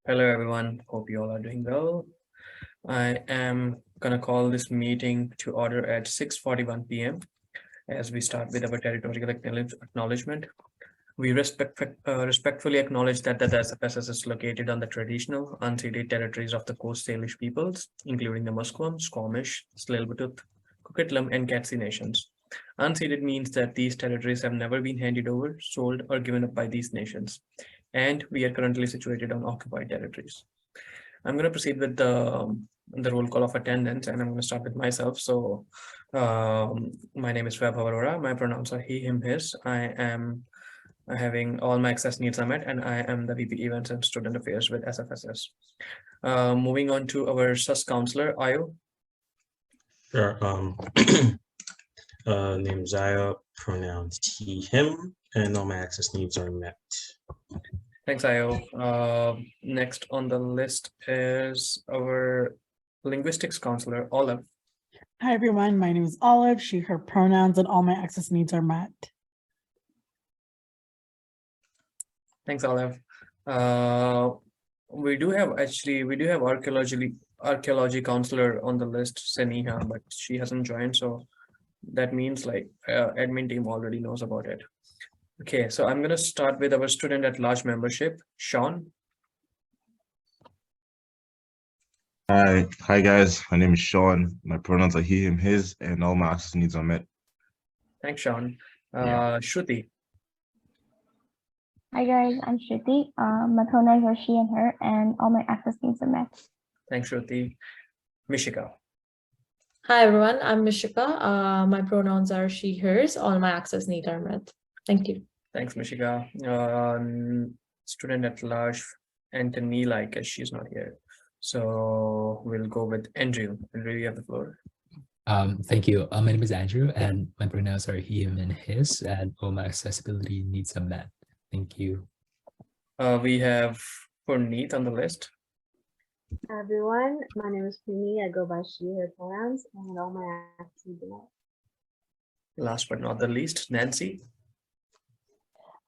Hello, everyone. Hope you all are doing well. I am gonna call this meeting to order at 6:41 p.m. as we start with our territorial acknowledgement. We respectfully acknowledge that the SFSS is located on the traditional, unceded territories of the Coast Salish peoples, including the Musqueam, Squamish, Tsleil-Waututh, Coquitlam, and Katzie nations. Unceded means that these territories have never been handed over, sold, or given up by these nations, and we are currently situated on occupied territories. I'm going to proceed with the roll call of attendance, and I'm going to start with myself. So, my name is Vaibhav Arora. My pronouns are he, him, his. I am having all my access needs are met, and I am the VP Events and Student Affairs with SFSS. Moving on to our SUS counselor, Ayo. Sure. Name is Zaya, pronouns he, him, and all my access needs are met. Thanks, Ayo. Next on the list is our linguistics counselor, Olive. Hi, everyone. My name is Olive. She, her pronouns, and all my access needs are met. Thanks, Olive. We do have archaeology counselor on the list, Saniha, but she hasn't joined, so that means like admin team already knows about it. Okay, so I'm gonna start with our student at large membership, Sean. Hi guys. My name is Sean. My pronouns are he, him, his, and all my access needs are met. Thanks, Sean. Yeah. Shruti. Hi guys, I'm Shruti. My pronouns are she and her, and all my access needs are met. Thanks, Shruti. Mishika. Hi everyone, I'm Mishika. My pronouns are she, hers. All my access needs are met. Thank you. Thanks, Mishika. Student at large, Anthony, I guess she's not here. So we'll go with Andrew. Andrew, you have the floor. Thank you. My name is Andrew, and my pronouns are he, him, and his, and all my accessibility needs are met. Thank you. We have Purneet on the list. Hi everyone, my name is Puni. I go by she, her pronouns, and all my access needs are met. Last but not the least, Nancy.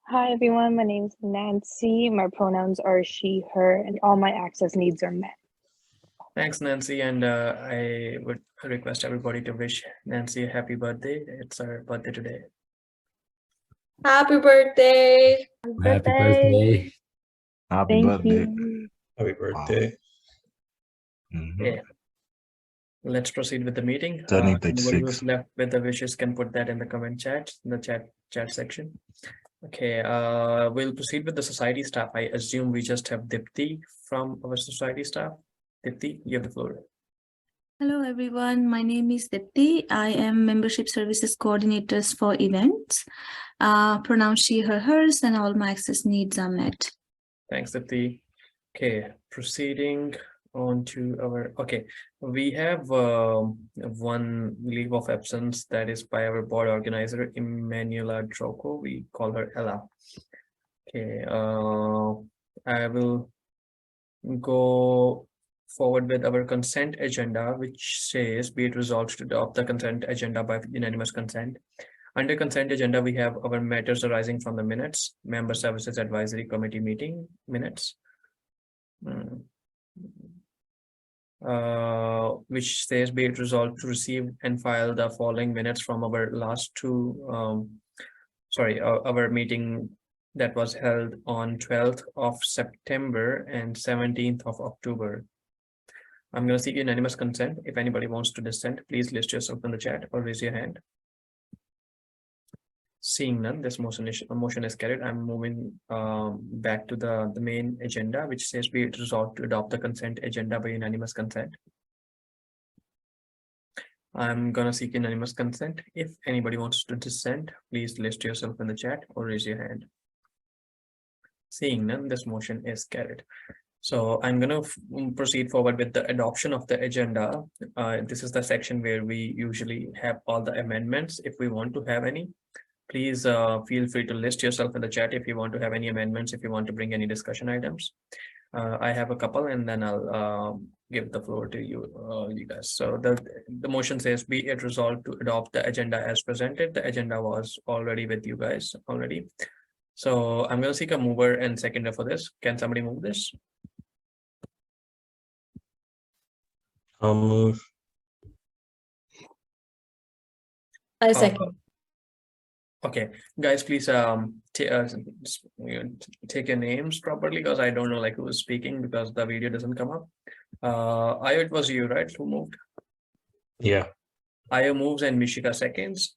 Hi everyone, my name is Nancy. My pronouns are she, her, and all my access needs are met. Thanks, Nancy, and I would request everybody to wish Nancy a happy birthday. It's her birthday today. Happy birthday! Happy birthday. Happy Thank birthday. you. Happy birthday. Mhm. Yeah. Let's proceed with the meeting. Turning Anybody 36. who's left with the wishes can put that in the comment chat, in the chat section. Okay, we'll proceed with the society staff. I assume we just have Dipti from our society staff. Dipti, you have the floor. Hello everyone, my name is Dipti. I am Membership Services Coordinators for events. Pronounce she, her, hers, and all my access needs are met. Thanks, Dipti. Okay, proceeding on to our, okay, we have one leave of absence that is by our board organizer, Emanuela Droco. We call her Ella. Okay, I will go forward with our consent agenda, which says be it resolved to adopt the consent agenda by unanimous consent. Under consent agenda, we have our matters arising from the minutes, Member Services Advisory Committee meeting minutes, which says be it resolved to receive and file the following minutes from our last two, our meeting that was held on 12th of September and 17th of October. I'm going to seek unanimous consent. If anybody wants to dissent, please list yourself in the chat or raise your hand. Seeing none, this motion is carried. I'm moving back to the main agenda, which says be it resolved to adopt the consent agenda by unanimous consent. I'm gonna seek unanimous consent. If anybody wants to dissent, please list yourself in the chat or raise your hand. Seeing none, this motion is carried. So I'm going to proceed forward with the adoption of the agenda. This is the section where we usually have all the amendments. If we want to have any, please feel free to list yourself in the chat if you want to have any amendments, if you want to bring any discussion items. I have a couple, and then I'll give the floor to you, you guys. So the motion says be it resolved to adopt the agenda as presented. The agenda was already with you guys already. So I'm going to seek a mover and seconder for this. Can somebody move this? I'll move. I second. Okay, guys, please take your names properly because I don't know like who is speaking because the video doesn't come up. Ayo, it was you, right? Who moved? Yeah. Ayo moves and Mishika seconds.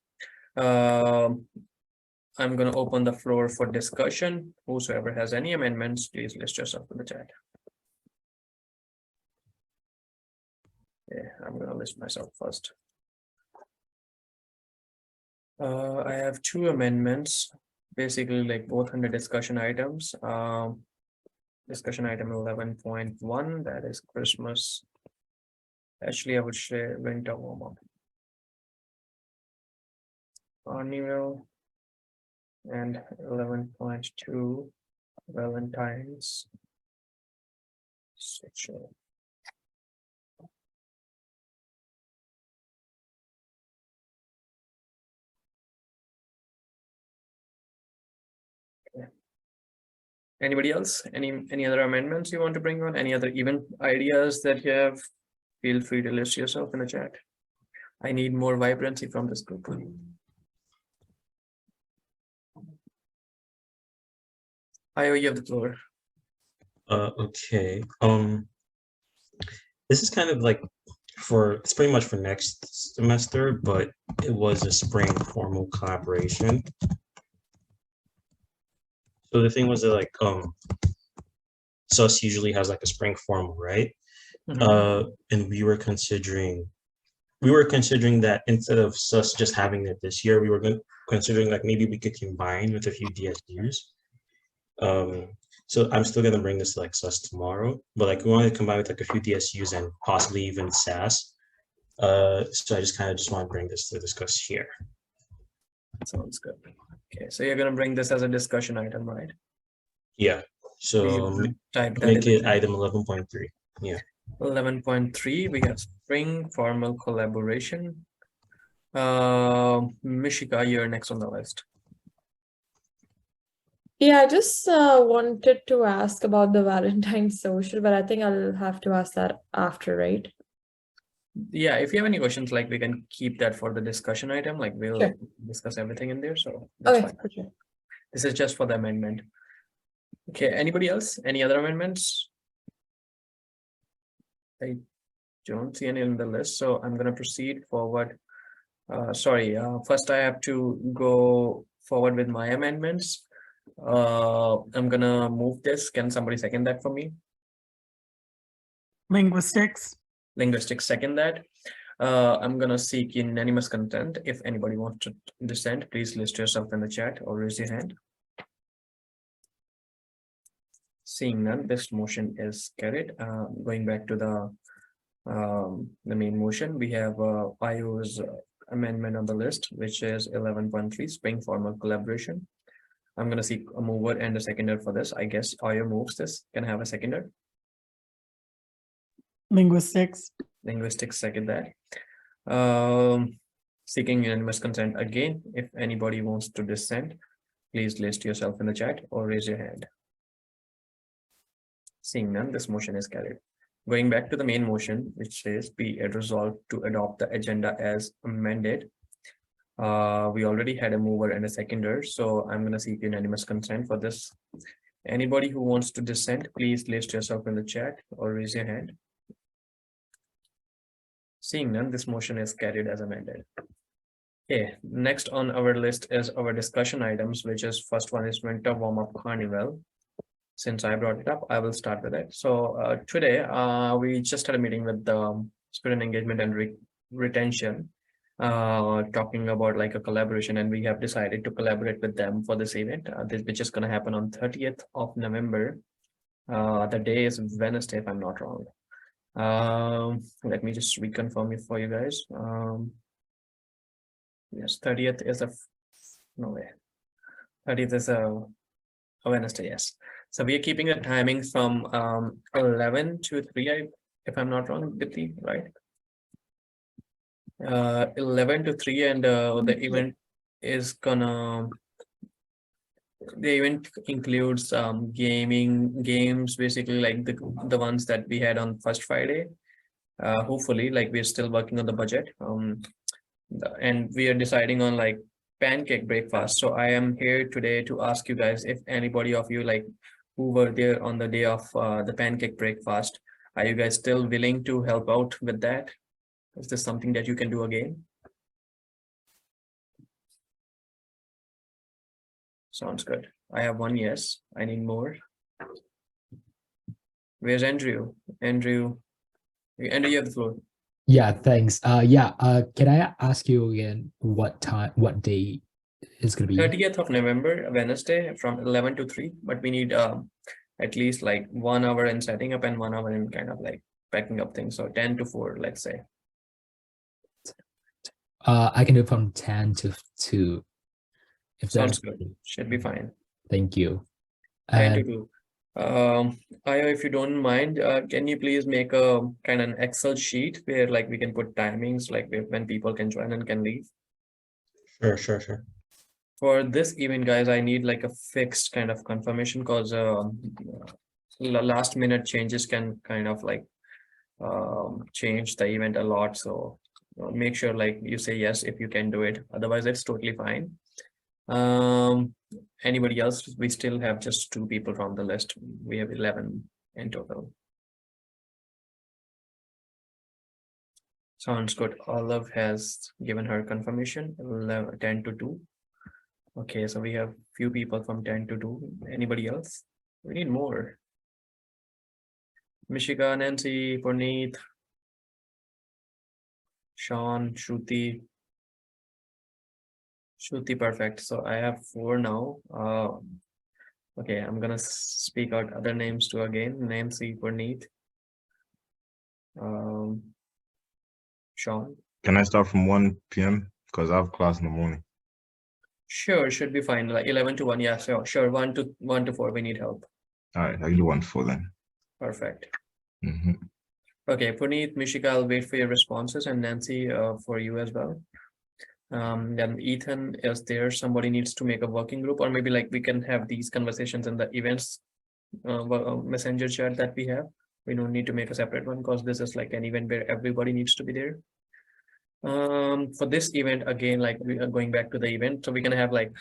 I'm going to open the floor for discussion. Whosoever has any amendments, please list yourself in the chat. Yeah, I'm going to list myself first. I have two amendments, basically like both under discussion items. Discussion item 11.1, that is Christmas. Actually, I would say winter warm-up. Carnival. And 11.2, Valentine's. Sexual. Anybody else? Any other amendments you want to bring on? Any other event ideas that you have? Feel free to list yourself in the chat. I need more vibrancy from this group. Ayo, you have the floor. Okay. This is kind of like it's pretty much for next semester, but it was a spring formal collaboration. So the thing was that like SUS usually has like a spring formal, right? And we were considering that instead of SUS just having it this year, we were considering like maybe we could combine with a few DSUs. So I'm still gonna bring this to like SUS tomorrow, but like we want to combine with like a few DSUs and possibly even SAS. So I just want to bring this to discuss here. Sounds good. Okay, so you're gonna bring this as a discussion item, right? Yeah. So type that make it item 11.3. Yeah. 11.3, we have spring formal collaboration. Mishika, you're next on the list. Yeah, I just wanted to ask about the Valentine's social, but I think I'll have to ask that after, right? Yeah, if you have any questions, like we can keep that for the discussion item, like we'll discuss everything in there. So that's fine. For sure. This is just for the amendment. Okay, anybody else? Any other amendments? I don't see any on the list, so I'm gonna proceed forward. First I have to go forward with my amendments. I'm gonna move this. Can somebody second that for me? Linguistics. Linguistics second that. I'm gonna seek unanimous consent. If anybody wants to dissent, please list yourself in the chat or raise your hand. Seeing none, this motion is carried. Going back to the main motion, we have Ayo's amendment on the list, which is 11.3 spring formal collaboration. I'm going to seek a mover and a seconder for this. I guess Ayo moves this. Can I have a seconder? Linguistics. Linguistics second that. Seeking unanimous consent again. If anybody wants to dissent, please list yourself in the chat or raise your hand. Seeing none, this motion is carried. Going back to the main motion, which says be it resolved to adopt the agenda as amended. We already had a mover and a seconder, so I'm going to seek unanimous consent for this. Anybody who wants to dissent, please list yourself in the chat or raise your hand. Seeing none, this motion is carried as amended. Okay, next on our list is our discussion items, which is first one is winter warm-up carnival. Since I brought it up, I will start with it. So today, we just had a meeting with the student engagement and retention, talking about like a collaboration, and we have decided to collaborate with them for this event, which is going to happen on 30th of November. The day is Wednesday, if I'm not wrong. Let me just reconfirm it for you guys. Yes, 30th is no way. 30th is a Wednesday, yes. So we are keeping the timing from 11 to 3, if I'm not wrong, Dipti, right? 11 to 3, and the event is the event includes games, basically like the ones that we had on first Friday. hopefully, like we're still working on the budget. And we are deciding on like pancake breakfast. So I am here today to ask you guys if anybody of you like who were there on the day of the pancake breakfast, are you guys still willing to help out with that? Is this something that you can do again? Sounds good. I have one yes. I need more. Where's Andrew? Andrew, you have the floor. Yeah, thanks. Can I ask you again what day is gonna be? 30th of November, Wednesday from 11 to 3, but we need at least like 1 hour in setting up and 1 hour in kind of like packing up things. So 10 to 4, let's say. I can do from 10 to 2. If Sounds that's good. Should be fine. Thank you. 10 to And 2. Ayo, if you don't mind, can you please make a kind of an Excel sheet where like we can put timings, like when people can join and can leave? Sure. For this event, guys, I need like a fixed kind of confirmation because last minute changes can kind of like change the event a lot. So make sure like you say yes if you can do it. Otherwise, it's totally fine. Anybody else? We still have just 2 people from the list. We have 11 in total. Sounds good. Olive has given her confirmation 10 to 2. Okay, so we have few people from 10 to 2. Anybody else? We need more. Mishika, Nancy, Purneet, Sean, Shruti, perfect. So I have 4 now. Okay, I'm gonna speak out other names too again. Nancy, Purneet, Sean. Can I start from 1 p.m. because I have class in the morning? Sure, should be fine. Like 11 to 1. Yeah, sure. 1 to 4. We need help. All right, I can do 1 to 4 then. Perfect. Mm-hmm. Okay, Puneet, Mishika, I'll wait for your responses, and Nancy, for you as well. Then Ethan, is there somebody needs to make a working group, or maybe like we can have these conversations in the events messenger chat that we have. We don't need to make a separate one because this is like an event where everybody needs to be there. For this event, again, like we are going back to the event, so we can have like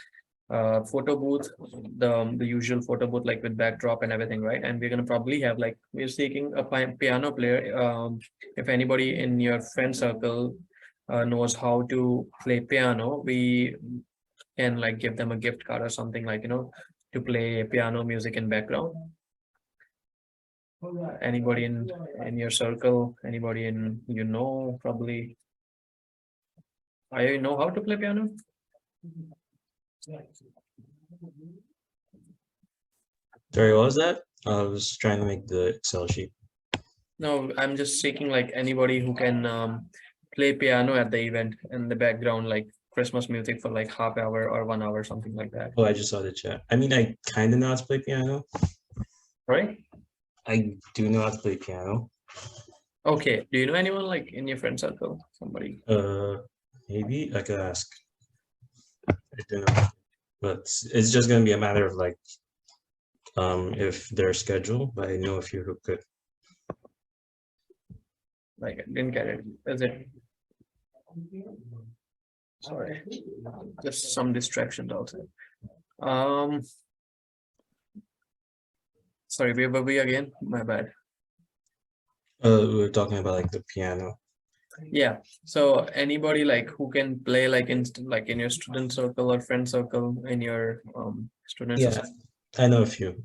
photo booth, the usual photo booth, like with backdrop and everything, right? And we're gonna probably have like, we're seeking a piano player. If anybody in your friend circle knows how to play piano, we can like give them a gift card or something, like, to play piano music in background. Anybody in your circle, anybody in probably, I know how to play piano. Sorry, what was that? I was trying to make the Excel sheet. No, I'm just seeking like anybody who can play piano at the event in the background, like Christmas music for like half hour or 1 hour, something like that. Oh, I just saw the chat. I mean, I kind of know how to play piano. Right? I do know how to play piano. Okay. Do you know anyone like in your friend circle? Somebody? Maybe I could ask. I don't know, but it's just gonna be a matter of like, if they're scheduled. But I know a few who could. Like, I didn't get it. Is it? Sorry, just some distractions outside. Sorry, where were we again? My bad. We were talking about like the piano. Yeah. So anybody like who can play like in your student circle or friend circle in your student Yeah, society? I know a few.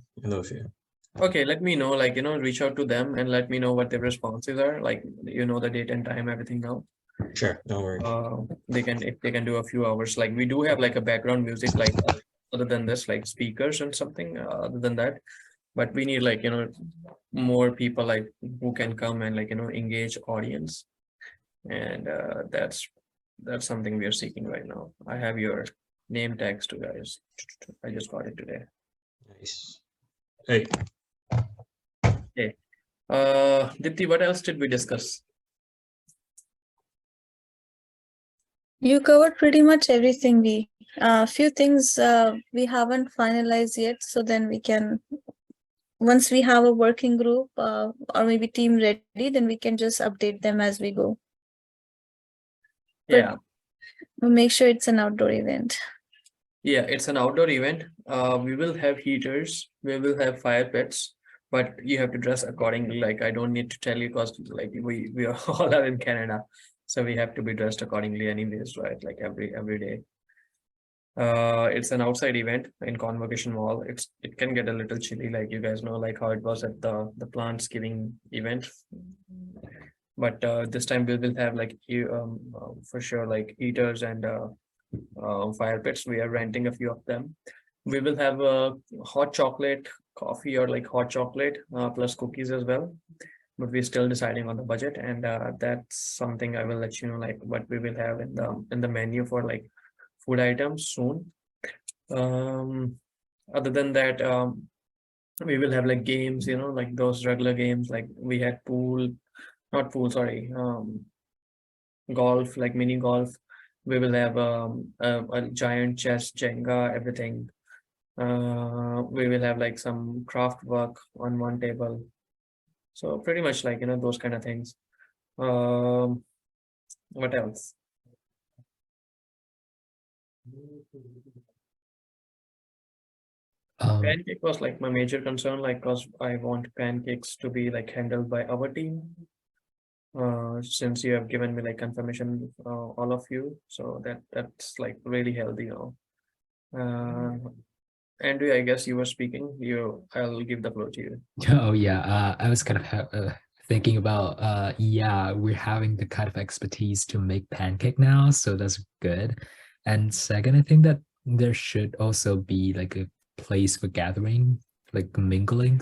Okay, let me know, like, reach out to them and let me know what their responses are, like, the date and time, everything now. Sure, don't worry. If they can do a few hours, like we do have like a background music, like other than this, like speakers and something other than that, but we need like, more people like who can come and like, engage audience. And that's something we are seeking right now. I have your name tags too, guys. I just got it today. Nice. Hey. Okay. Dipti, what else did we discuss? You covered pretty much everything. Few things we haven't finalized yet, so then we once we have a working group or maybe team ready, then we can just update them as we go. But Yeah. we'll make sure it's an outdoor event. Yeah, it's an outdoor event. We will have heaters, we will have fire pits, but you have to dress accordingly. Like I don't need to tell you because like we are all are in Canada, so we have to be dressed accordingly anyways, right? Like every day. It's an outside event in Convocation Mall. It can get a little chilly, like you guys know, like how it was at the plants giving event. But this time we will have like for sure like heaters and fire pits. We are renting a few of them. We will have a hot chocolate coffee or like hot chocolate plus cookies as well, but we're still deciding on the budget, and that's something I will let you know like what we will have in the menu for like food items soon. Other than that, we will have like games, you know, like those regular games, like we had not pool, sorry, golf, like mini golf. We will have a giant chess, Jenga, everything. We will have like some craft work on one table. So pretty much like, you know, those kind of things. What else? Pancake was like my major concern, like because I want pancakes to be like handled by our team. Since you have given me like confirmation, all of you, so that's like really healthy now. Andrew, I guess you were speaking. I'll give the floor to you. Oh yeah, I was kind of thinking about yeah, we're having the kind of expertise to make pancake now, so that's good. And second, I think that there should also be like a place for gathering, like mingling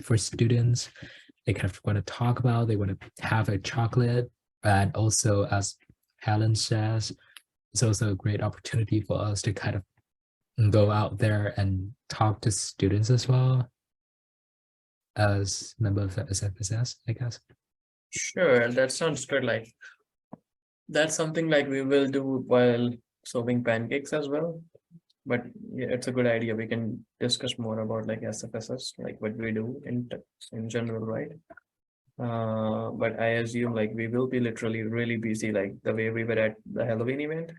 for students. They kind of want to talk about, they want to have a chocolate, and also as Helen says, it's also a great opportunity for us to kind of go out there and talk to students as well as member of the SFSS, I guess. Sure, that sounds good. Like that's something like we will do while serving pancakes as well. But yeah, it's a good idea. We can discuss more about like SFSS, like what we do in general, right? But I assume like we will be literally really busy, like the way we were at the Halloween event.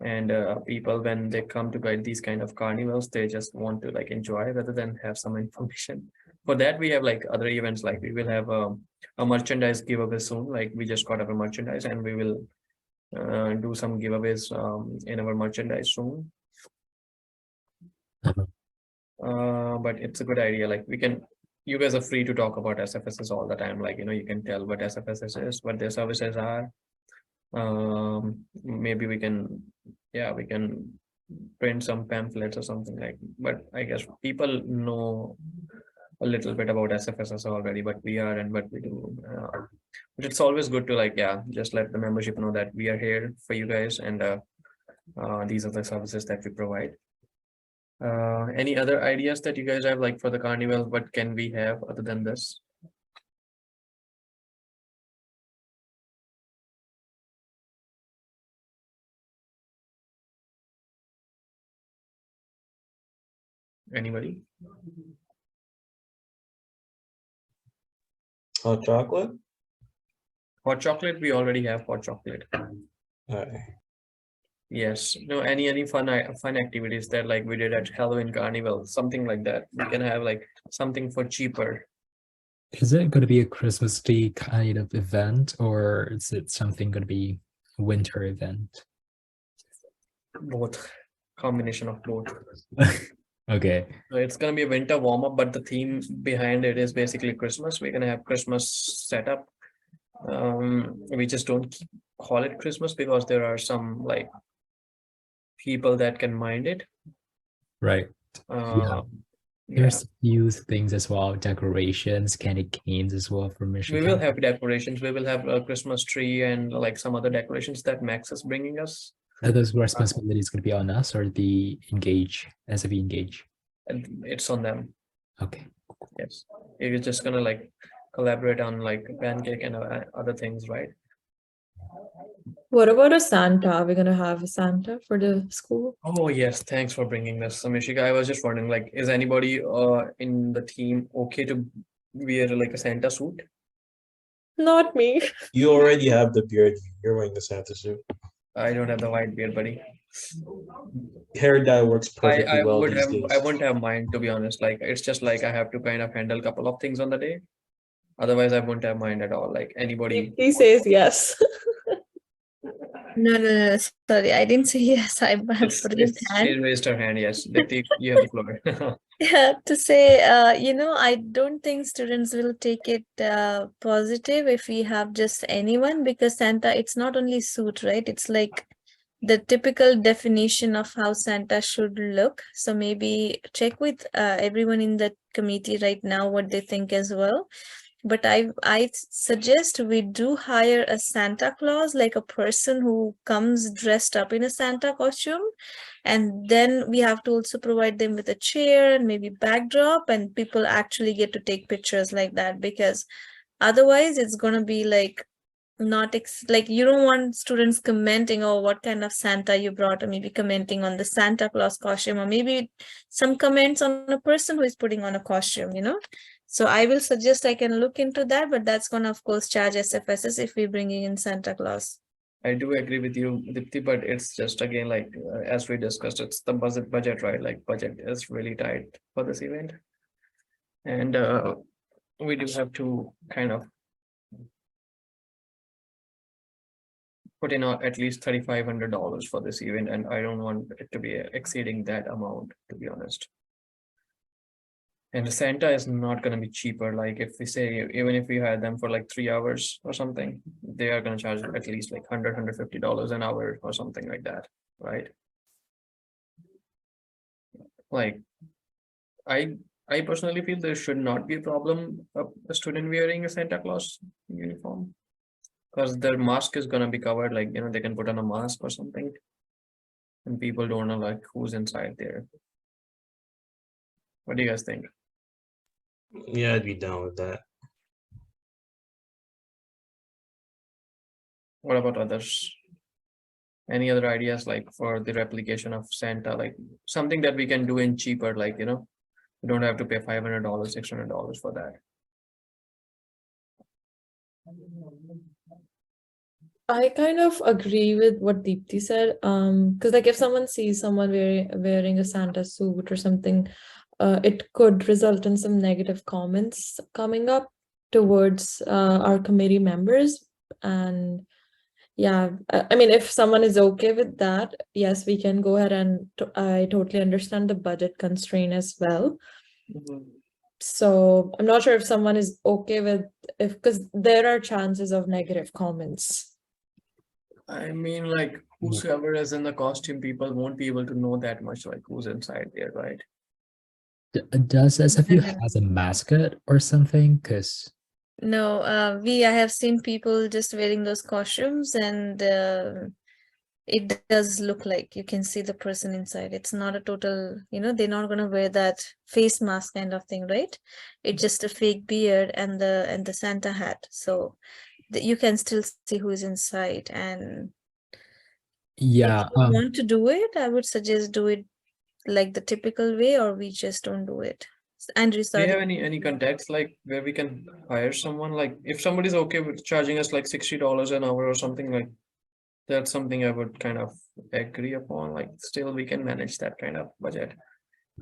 And people, when they come to guide these kind of carnivals, they just want to like enjoy rather than have some information. For that, we have like other events, like we will have a merchandise giveaway soon. Like we just got our merchandise, and we will do some giveaways in our merchandise soon. But it's a good idea. Like you guys are free to talk about SFSS all the time. Like, you know, you can tell what SFSS is, what their services are. Maybe we can print some pamphlets or something like, but I guess people know a little bit about SFSS already, but we are and what we do. But it's always good to like, just let the membership know that we are here for you guys, and these are the services that we provide. Any other ideas that you guys have, like for the carnival? What can we have other than this? Anybody? Hot chocolate? Hot chocolate, we already have hot chocolate. Yes. No, any fun activities that like we did at Halloween Carnival, something like that. We can have like something for cheaper. Is it going to be a Christmas Day kind of event, or is it something going to be a winter event? Both. Combination of both. Okay. So it's gonna be a winter warm-up, but the theme behind it is basically Christmas. We're gonna have Christmas setup. We just don't call it Christmas because there are some like people that can mind it. Right. There's a few things as well, decorations, candy canes as well for Michigan. We will have decorations. We will have a Christmas tree and like some other decorations that Max is bringing us. Are those responsibilities going to be on us or the SFE Engage? And it's on them. Okay. Yes. You're just gonna like collaborate on like pancake and other things, right? What about a Santa? Are we gonna have a Santa for the school? Oh yes, thanks for bringing this, Samishika. I was just wondering, like, is anybody in the team okay to wear like a Santa suit? Not me. You already have the beard. You're wearing the Santa suit. I don't have the white beard, buddy. Hair dye works perfectly I well would these have days. I wouldn't have mind, to be honest. Like, it's just like I have to kind of handle a couple of things on the day. Otherwise, I wouldn't have mind at all. Like anybody. He says yes. No, sorry, I didn't say yes. I'm putting She hand. raised her hand. Yes, Dipti, you have the floor. Yeah, to say, I don't think students will take it positive if we have just anyone, because Santa, it's not only suit, right? It's like the typical definition of how Santa should look. So maybe check with everyone in the committee right now what they think as well. But I suggest we do hire a Santa Claus, like a person who comes dressed up in a Santa costume. And then we have to also provide them with a chair and maybe backdrop, and people actually get to take pictures like that, because otherwise it's going to be like not like you don't want students commenting, oh, what kind of Santa you brought, or maybe commenting on the Santa Claus costume, or maybe some comments on a person who is putting on a costume, So I will suggest I can look into that, but that's going to, of course, charge SFSS if we're bringing in Santa Claus. I do agree with you, Dipti, but it's just again like as we discussed, it's the budget, right? Like budget is really tight for this event, and we do have to kind of put in at least $3,500 for this event, and I don't want it to be exceeding that amount, to be honest. And the Santa is not going to be cheaper. Like if we say, even if we hire them for like 3 hours or something, they are going to charge at least like $150 an hour or something like that, right? Like, I personally feel there should not be a problem of a student wearing a Santa Claus uniform, because their mask is going to be covered, like, they can put on a mask or something, and people don't know like who's inside there. What do you guys think? Yeah, I'd be down with that. What about others? Any other ideas, like for the replication of Santa, like something that we can do in cheaper, like, you don't have to pay $500, $600 for that. I kind of agree with what Deepthi said. Because like if someone sees someone wearing a Santa suit or something, it could result in some negative comments coming up towards our committee members. And yeah, I mean, if someone is okay with that, yes, we can go ahead, and I totally understand the budget constraint as well. So I'm not sure if someone is okay with, because there are chances of negative comments. I mean, like whosoever is in the costume, people won't be able to know that much, like who's inside there, right? Does SFU has a mascot or something? Because No, I have seen people just wearing those costumes, and it does look like you can see the person inside. It's not a total, they're not gonna wear that face mask kind of thing, right? It's just a fake beard and the Santa hat. So you can still see who is inside. And yeah, if you want to do it, I would suggest do it like the typical way, or we just don't do it. Andrew, Do you sorry. have any contacts like where we can hire someone? Like if somebody's okay with charging us like $60 an hour or something, like that's something I would kind of agree upon. Like still we can manage that kind of budget.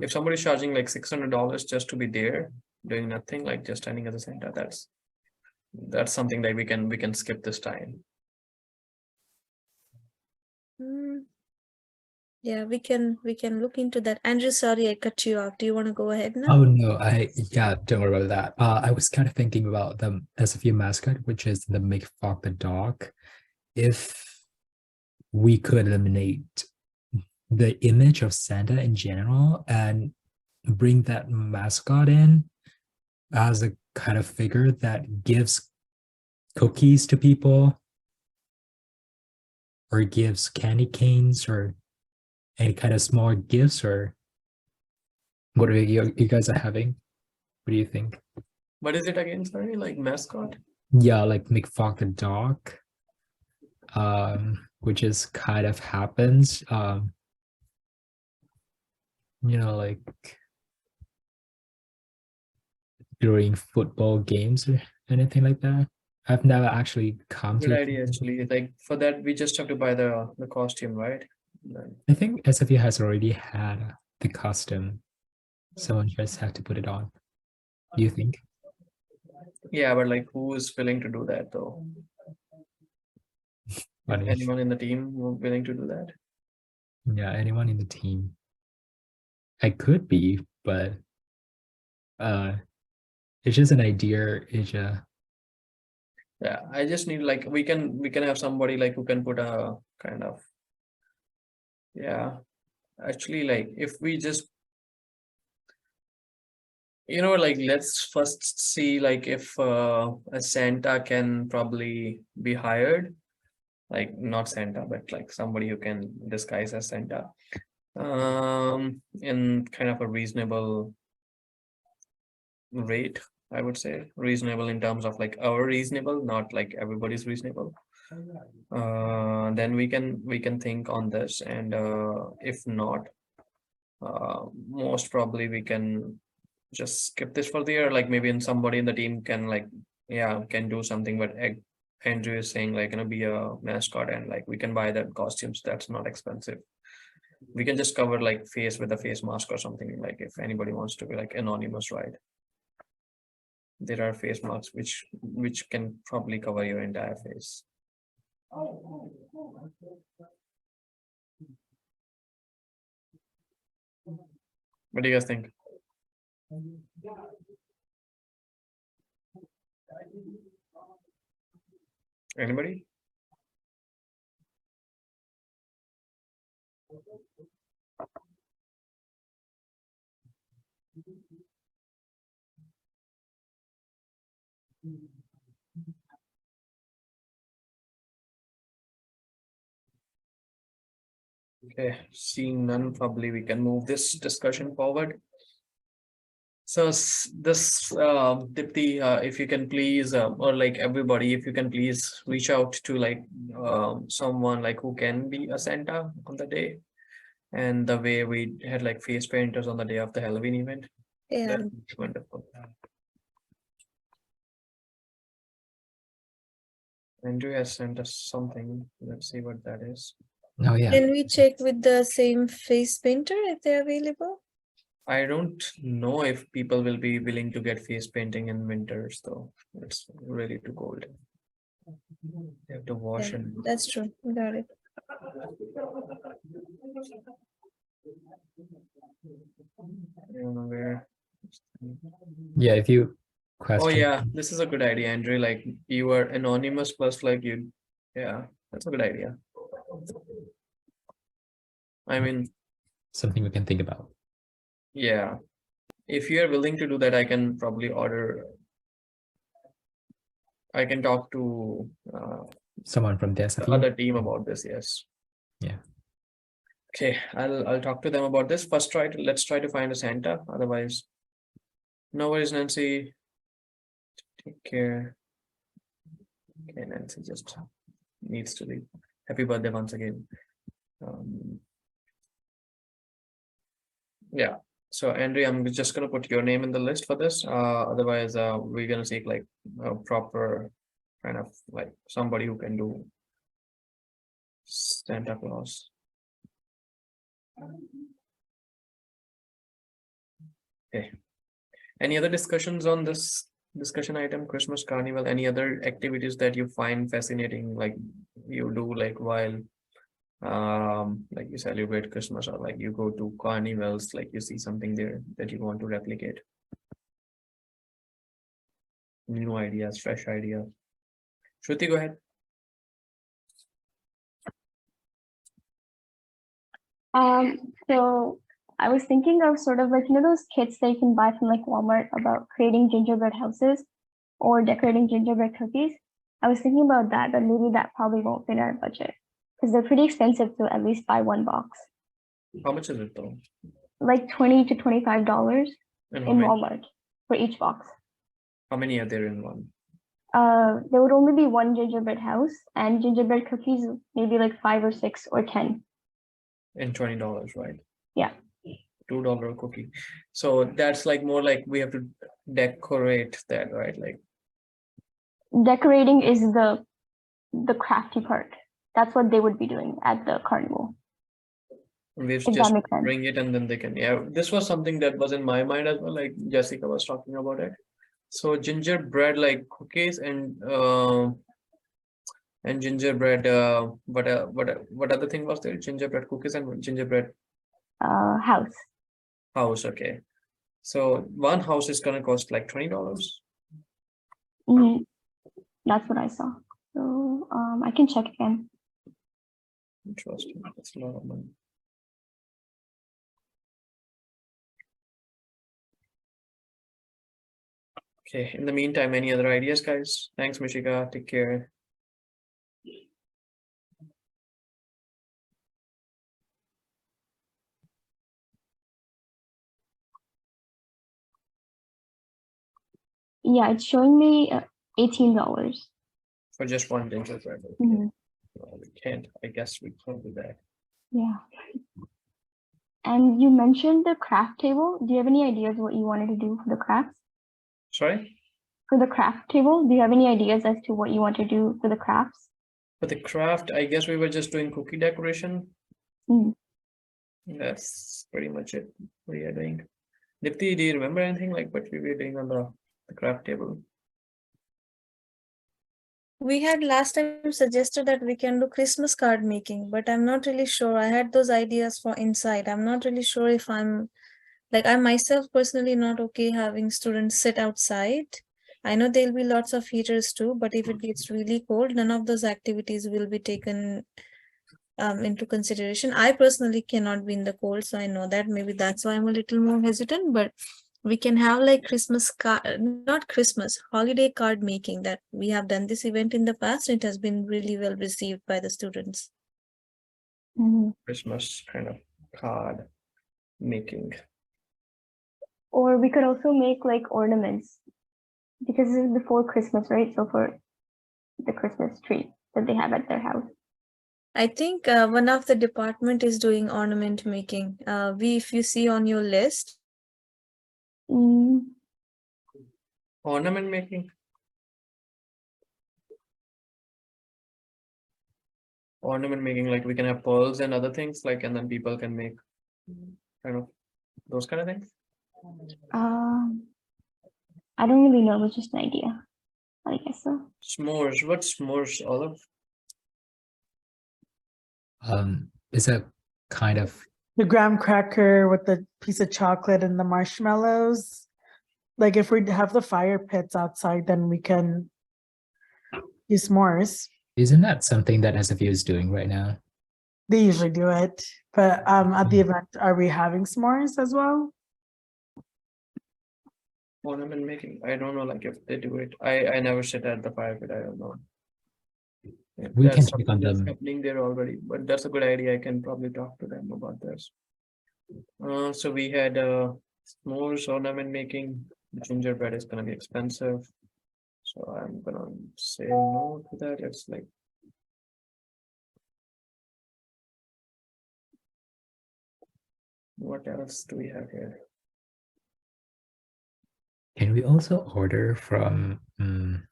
If somebody's charging like $600 just to be there doing nothing, like just standing as a Santa, that's something that we can skip this time. Yeah, we can look into that. Andrew, sorry I cut you off. Do you want to go ahead now? oh no, don't worry about that. I was kind of thinking about the SFU mascot, which is the Make Fog the dog. If we could eliminate the image of Santa in general and bring that mascot in as a kind of figure that gives cookies to people or gives candy canes or any kind of small gifts, or what are you guys are having? What do you think? What is it again? Sorry, like mascot? Yeah, like McFog the dog. which is kind of happens, like during football games or anything like that. I've never actually come Good to. idea, actually. Like for that, we just have to buy the costume, right? I think SFU has already had the costume. Someone just had to put it on. Do you think? Yeah, but like, who is willing to do that though? Funny. Anyone in the team willing to do that? Yeah, anyone in the team. I could be, but it's just an idea. It's Yeah, I just need like we can have somebody like who can put a kind of, yeah, actually, like if we just, like let's first see like if a Santa can probably be hired, like not Santa, but like somebody who can disguise as Santa, in kind of a reasonable rate. I would say reasonable in terms of like our reasonable, not like everybody's reasonable. Then we can think on this, and if not, most probably we can just skip this for the year. Like maybe in somebody in the team can like, yeah, can do something, but Andrew is saying like be a mascot, and like we can buy that costumes. That's not expensive. We can just cover like face with a face mask or something, like if anybody wants to be like anonymous, right? There are face masks which can probably cover your entire face. What do you guys think? Anybody? Okay, seeing none, probably we can move this discussion forward. So this Dipti, if you can please, or like everybody, if you can please reach out to like someone like who can be a Santa on the day, and the way we had like face painters on the day of the Halloween event. Yeah. That's wonderful. Andrew has sent us something. Let's see what that is. Oh yeah. Can we check with the same face painter if they're available? I don't know if people will be willing to get face painting in winters, though. It's really too cold. They have to wash Yeah, and that's true. Got it. I don't know where. Yeah, if you Oh question. yeah, this is a good idea, Andrew. Like you are anonymous plus like you, yeah, that's a good idea. I mean, Something we can think about. yeah, if you are willing to do that, I can probably order. I can talk to Someone from the the SFU. other team about this. Yes. Yeah. Okay, I'll talk to them about this. First, let's try to find a Santa. Otherwise, no worries, Nancy. Take care. Okay, Nancy just needs to leave. Happy birthday once again. Yeah. So Andrea, I'm just gonna put your name in the list for this. Otherwise, we're gonna seek like a proper kind of like somebody who can do Santa Claus. Okay. Any other discussions on this discussion item, Christmas carnival? Any other activities that you find fascinating, like you do like while like you celebrate Christmas, or like you go to carnivals, like you see something there that you want to replicate? New ideas, fresh ideas. Shruti, go ahead. So I was thinking of sort of like, those kits that you can buy from like Walmart about creating gingerbread houses or decorating gingerbread cookies. I was thinking about that, but maybe that probably won't fit our budget because they're pretty expensive to at least buy one box. How much is it though? Like $20 to $25 And in Walmart for each box. how many are there in one? There would only be one gingerbread house, and gingerbread cookies maybe like 5 or 6 or 10. And $20, right? Yeah. $2 cookie. So that's like more like we have to decorate that, right? Like Decorating is the crafty part. That's what they would be doing at the carnival. we If that just makes sense. bring it and then they can. Yeah, this was something that was in my mind as well. Like Jessica was talking about it. So gingerbread like cookies and gingerbread. What other thing was there? Gingerbread cookies and gingerbread House. house. Okay. So one house is gonna cost like $20. Mhm. That's what I saw. So I can check again. Interesting. That's a lot of money. Okay. In the meantime, any other ideas, guys? Thanks, Mishika. Take care. Yeah, it's showing me $18. For just one gingerbread. Okay. Mhm. Well, we can't. I guess we can't do that. Yeah. And you mentioned the craft table. Do you have any ideas what you wanted to do for the crafts? Sorry? For the craft table, do you have any ideas as to what you want to do for the crafts? For the craft, I guess we were just doing cookie decoration. Mm. That's pretty much it. What are you doing? Dipti, do you remember anything like what we were doing on the craft table? We had last time suggested that we can do Christmas card making, but I'm not really sure. I had those ideas for inside. I'm not really sure if I'm like, I myself personally not okay having students sit outside. I know there'll be lots of heaters too, but if it gets really cold, none of those activities will be taken into consideration. I personally cannot be in the cold, so I know that maybe that's why I'm a little more hesitant, but we can have like Christmas card, not Christmas, holiday card making. That we have done this event in the past. It has been really well received by the students. Christmas kind of card making. Or we could also make like ornaments because this is before Christmas, right? So for the Christmas tree that they have at their house. I think one of the department is doing ornament making. If you see on your list. Ornament making? Ornament making, like we can have pearls and other things, like, and then people can make kind of those kind of things. I don't really know. It was just an idea. I guess so. S'mores. What's s'mores, Olive? Is a kind of The graham cracker with the piece of chocolate and the marshmallows. Like if we have the fire pits outside, then we can use s'mores. Isn't that something that SFU is doing right now? They usually do it, but at the event, are we having s'mores as well? Ornament making. I don't know, like if they do it. I never sit at the fire pit. I don't know. If We can that's check on something that's them. happening there already, but that's a good idea. I can probably talk to them about this. So we had s'mores, ornament making. Gingerbread is gonna be expensive, so I'm gonna say no to that. It's like what else do we have here? Can we also order from the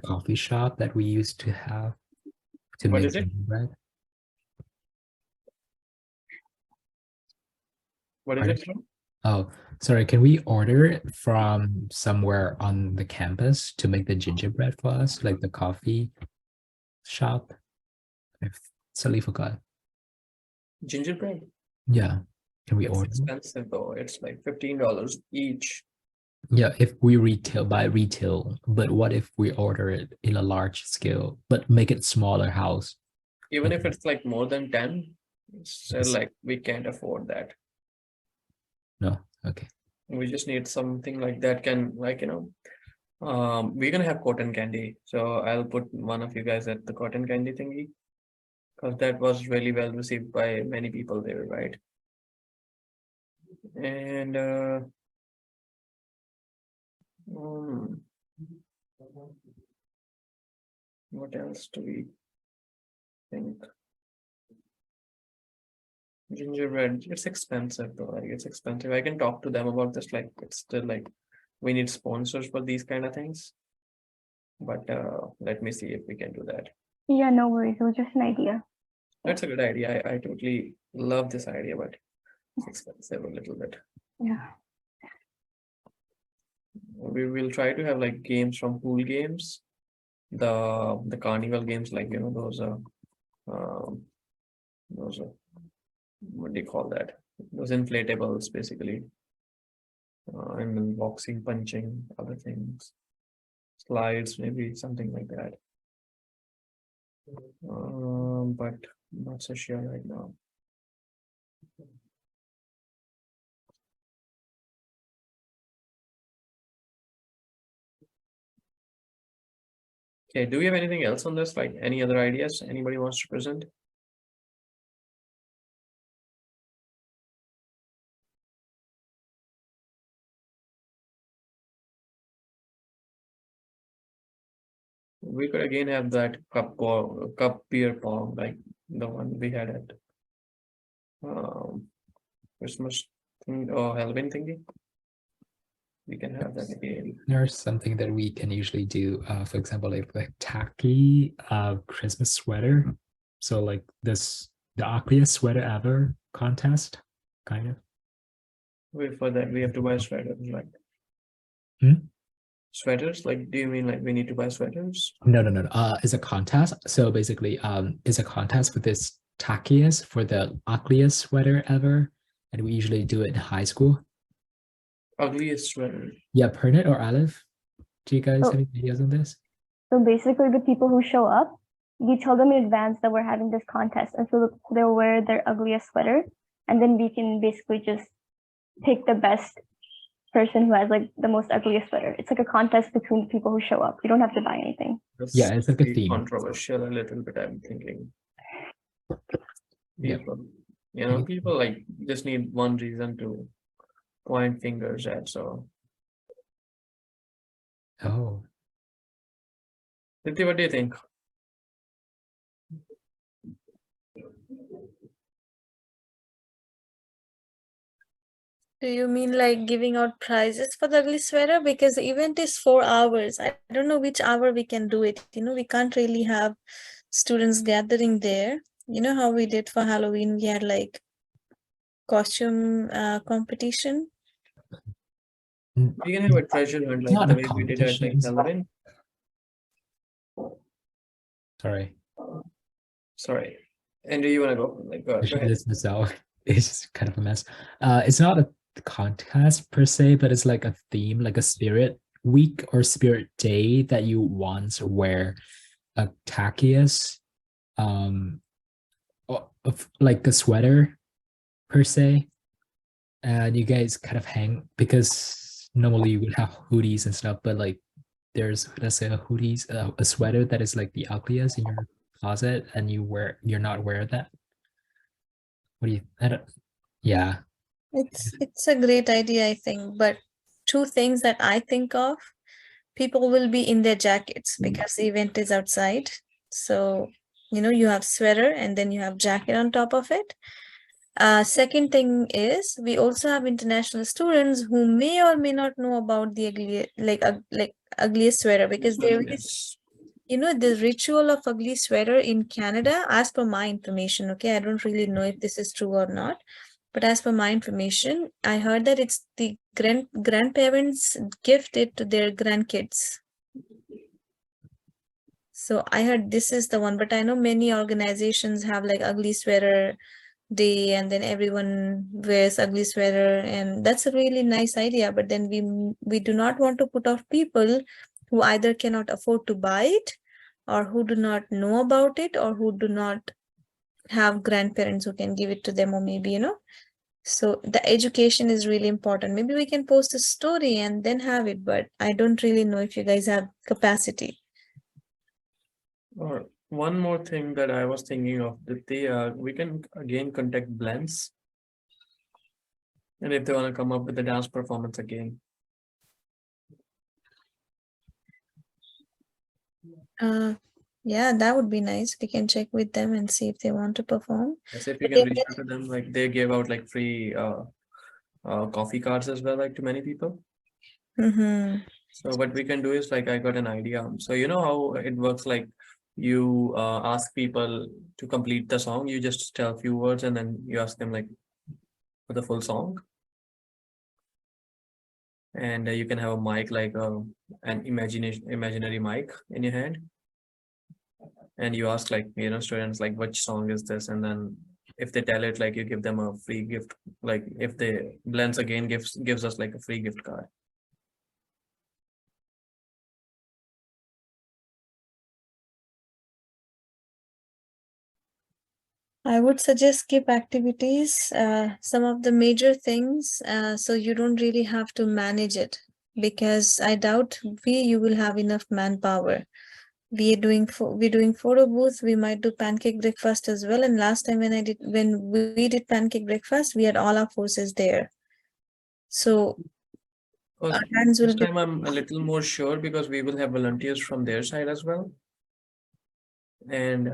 coffee shop that we used to have to What make is it? gingerbread? What is Pardon? it from? Oh, sorry. Can we order it from somewhere on the campus to make the gingerbread for us, like the coffee shop? I've suddenly forgot. Gingerbread? Yeah. Can we It's order? expensive though. It's like $15 each. Yeah, if we buy retail, but what if we order it in a large scale, but make it smaller house? Even if it's like more than 10, it's still Yes. like we can't afford that. No, okay. We just need something like that can, like, we're gonna have cotton candy. So I'll put one of you guys at the cotton candy thingy. Because that was really well received by many people there, right? And What else do we think? Gingerbread, it's expensive though. Like it's expensive. I can talk to them about this. Like it's still like we need sponsors for these kind of things. But let me see if we can do that. Yeah, no worries. It was just an idea. That's a good idea. I totally love this idea, but it's expensive a little bit. Yeah. We will try to have like games from pool games, the carnival games, like those what do you call that? Those inflatables basically, and then boxing, punching, other things, slides, maybe something like that. But not so sure right now. Okay, do we have anything else on this? Like any other ideas anybody wants to present? We could again have that cup beer pong, like the one we had at Christmas thing or Halloween thingy. We can have that again. There's something that we can usually do, for example, like tacky Christmas sweater. So like this, the ugliest sweater ever contest, kind of. Wait, for that we have to buy sweaters, like Hmm? sweaters. Like, do you mean like we need to buy sweaters? No. It's a contest. So basically, it's a contest with this tackiest for the ugliest sweater ever, and we usually do it in high school. Ugliest sweater. Yeah, Pernit or Aleph, do you guys Oh. have any ideas on this? So basically, the people who show up, we tell them in advance that we're having this contest, and so they'll wear their ugliest sweater, and then we can basically just pick the best person who has like the most ugliest sweater. It's like a contest between the people who show up. You don't have to buy anything. Yeah, it's like a Be theme. controversial a little bit, I'm thinking. Yeah. People, people like just need one reason to point fingers at. So, Oh, Dipti, what do you think? Do you mean like giving out prizes for the ugly sweater? Because the event is 4 hours. I don't know which hour we can do it. We can't really have students gathering there. You know how we did for Halloween? We had like costume competition. We can have a treasure hunt like not the a way we did at like competition. Halloween. Sorry. Sorry. And do you want to go? Like, go I should ahead. list this out. It's just kind of a mess. It's not a contest per se, but it's like a theme, like a spirit week or spirit day that you want to wear a tackiest, of like a sweater per se, and you guys kind of hang, because normally you would have hoodies and stuff, but like there's, let's say, a sweater that is like the ugliest in your closet, and you're not aware of that. What do you? Yeah. It's a great idea, I think. But two things that I think of: people will be in their jackets because the event is outside. So you have sweater and then you have jacket on top of it. Second thing is, we also have international students who may or may not know about the ugliest sweater, because there is the ritual of ugly sweater in Canada, as per my information. Okay, I don't really know if this is true or not, but as per my information, I heard that it's the grandparents gift it to their grandkids. So I heard this is the one, but I know many organizations have like ugly sweater day, and then everyone wears ugly sweater, and that's a really nice idea. But then we do not want to put off people who either cannot afford to buy it, or who do not know about it, or who do not have grandparents who can give it to them, or maybe so the education is really important. Maybe we can post a story and then have it, but I don't really know if you guys have capacity. Or one more thing that I was thinking of, that we can again contact blends, and if they want to come up with a dance performance again. Yeah, that would be nice. We can check with them and see if they want to perform. Yes, if you But can they reach out to them, like they gave out like free coffee cards as well, like to many people. Mm-hmm. So what we can do is like I got an idea. So you know how it works, like you ask people to complete the song, you just tell a few words and then you ask them like for the full song. And you can have a mic like an imaginary mic in your hand. And you ask like, you know, students like which song is this, and then if they tell it, like you give them a free gift. Like if they blends again gives us like a free gift card. I would suggest skip activities, some of the major things, so you don't really have to manage it, because I doubt you will have enough manpower. We're doing photo booth, we might do pancake breakfast as well. And last time when we did pancake breakfast, we had all our forces there. So Because our hands will this be time I'm a little more sure because we will have volunteers from their side as well. And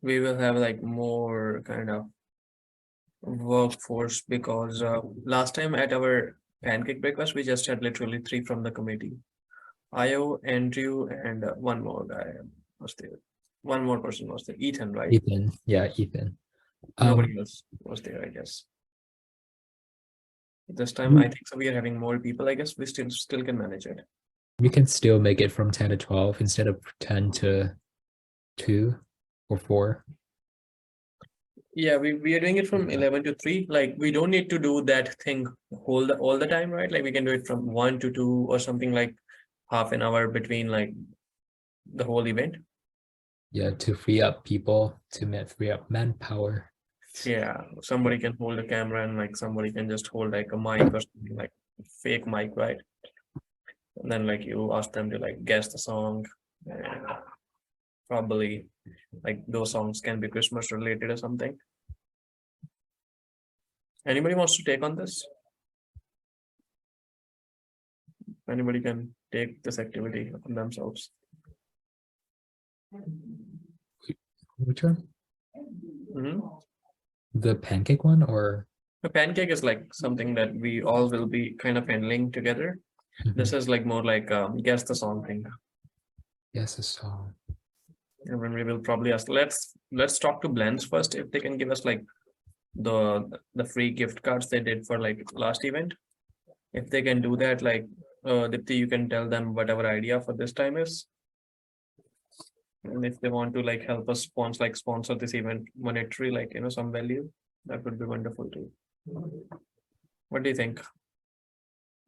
we will have like more kind of workforce because last time at our pancake breakfast, we just had literally 3 from the committee. Io, Andrew, and one more guy was there. One more person was there. Ethan, right? Ethan. Yeah, Ethan. Nobody else was there, I guess. This time, I think so. We are having more people. I guess we still can manage it. We can still make it from 10 to 12 instead of 10 to 2 or 4. Yeah, we are doing it from 11 to 3. Like we don't need to do that thing all the time, right? Like we can do it from 1 to 2 or something, like half an hour between like the whole event. Yeah, to free up people, to free up manpower. Yeah, somebody can hold a camera and like somebody can just hold like a mic or something, like fake mic, right? And then like you ask them to like guess the song, and probably like those songs can be Christmas related or something. Anybody wants to take on this? Anybody can take this activity on themselves. Which one? Mhm. The pancake one or? A pancake is like something that we all will be kind of handling together. This is like more like guess the song thing. Yes, a song. And when we will probably ask, let's talk to Blends first if they can give us like the free gift cards they did for like last event. If they can do that, like Dipti, you can tell them whatever idea for this time is. And if they want to like help us sponsor this event monetary, like you know, some value, that would be wonderful too. What do you think?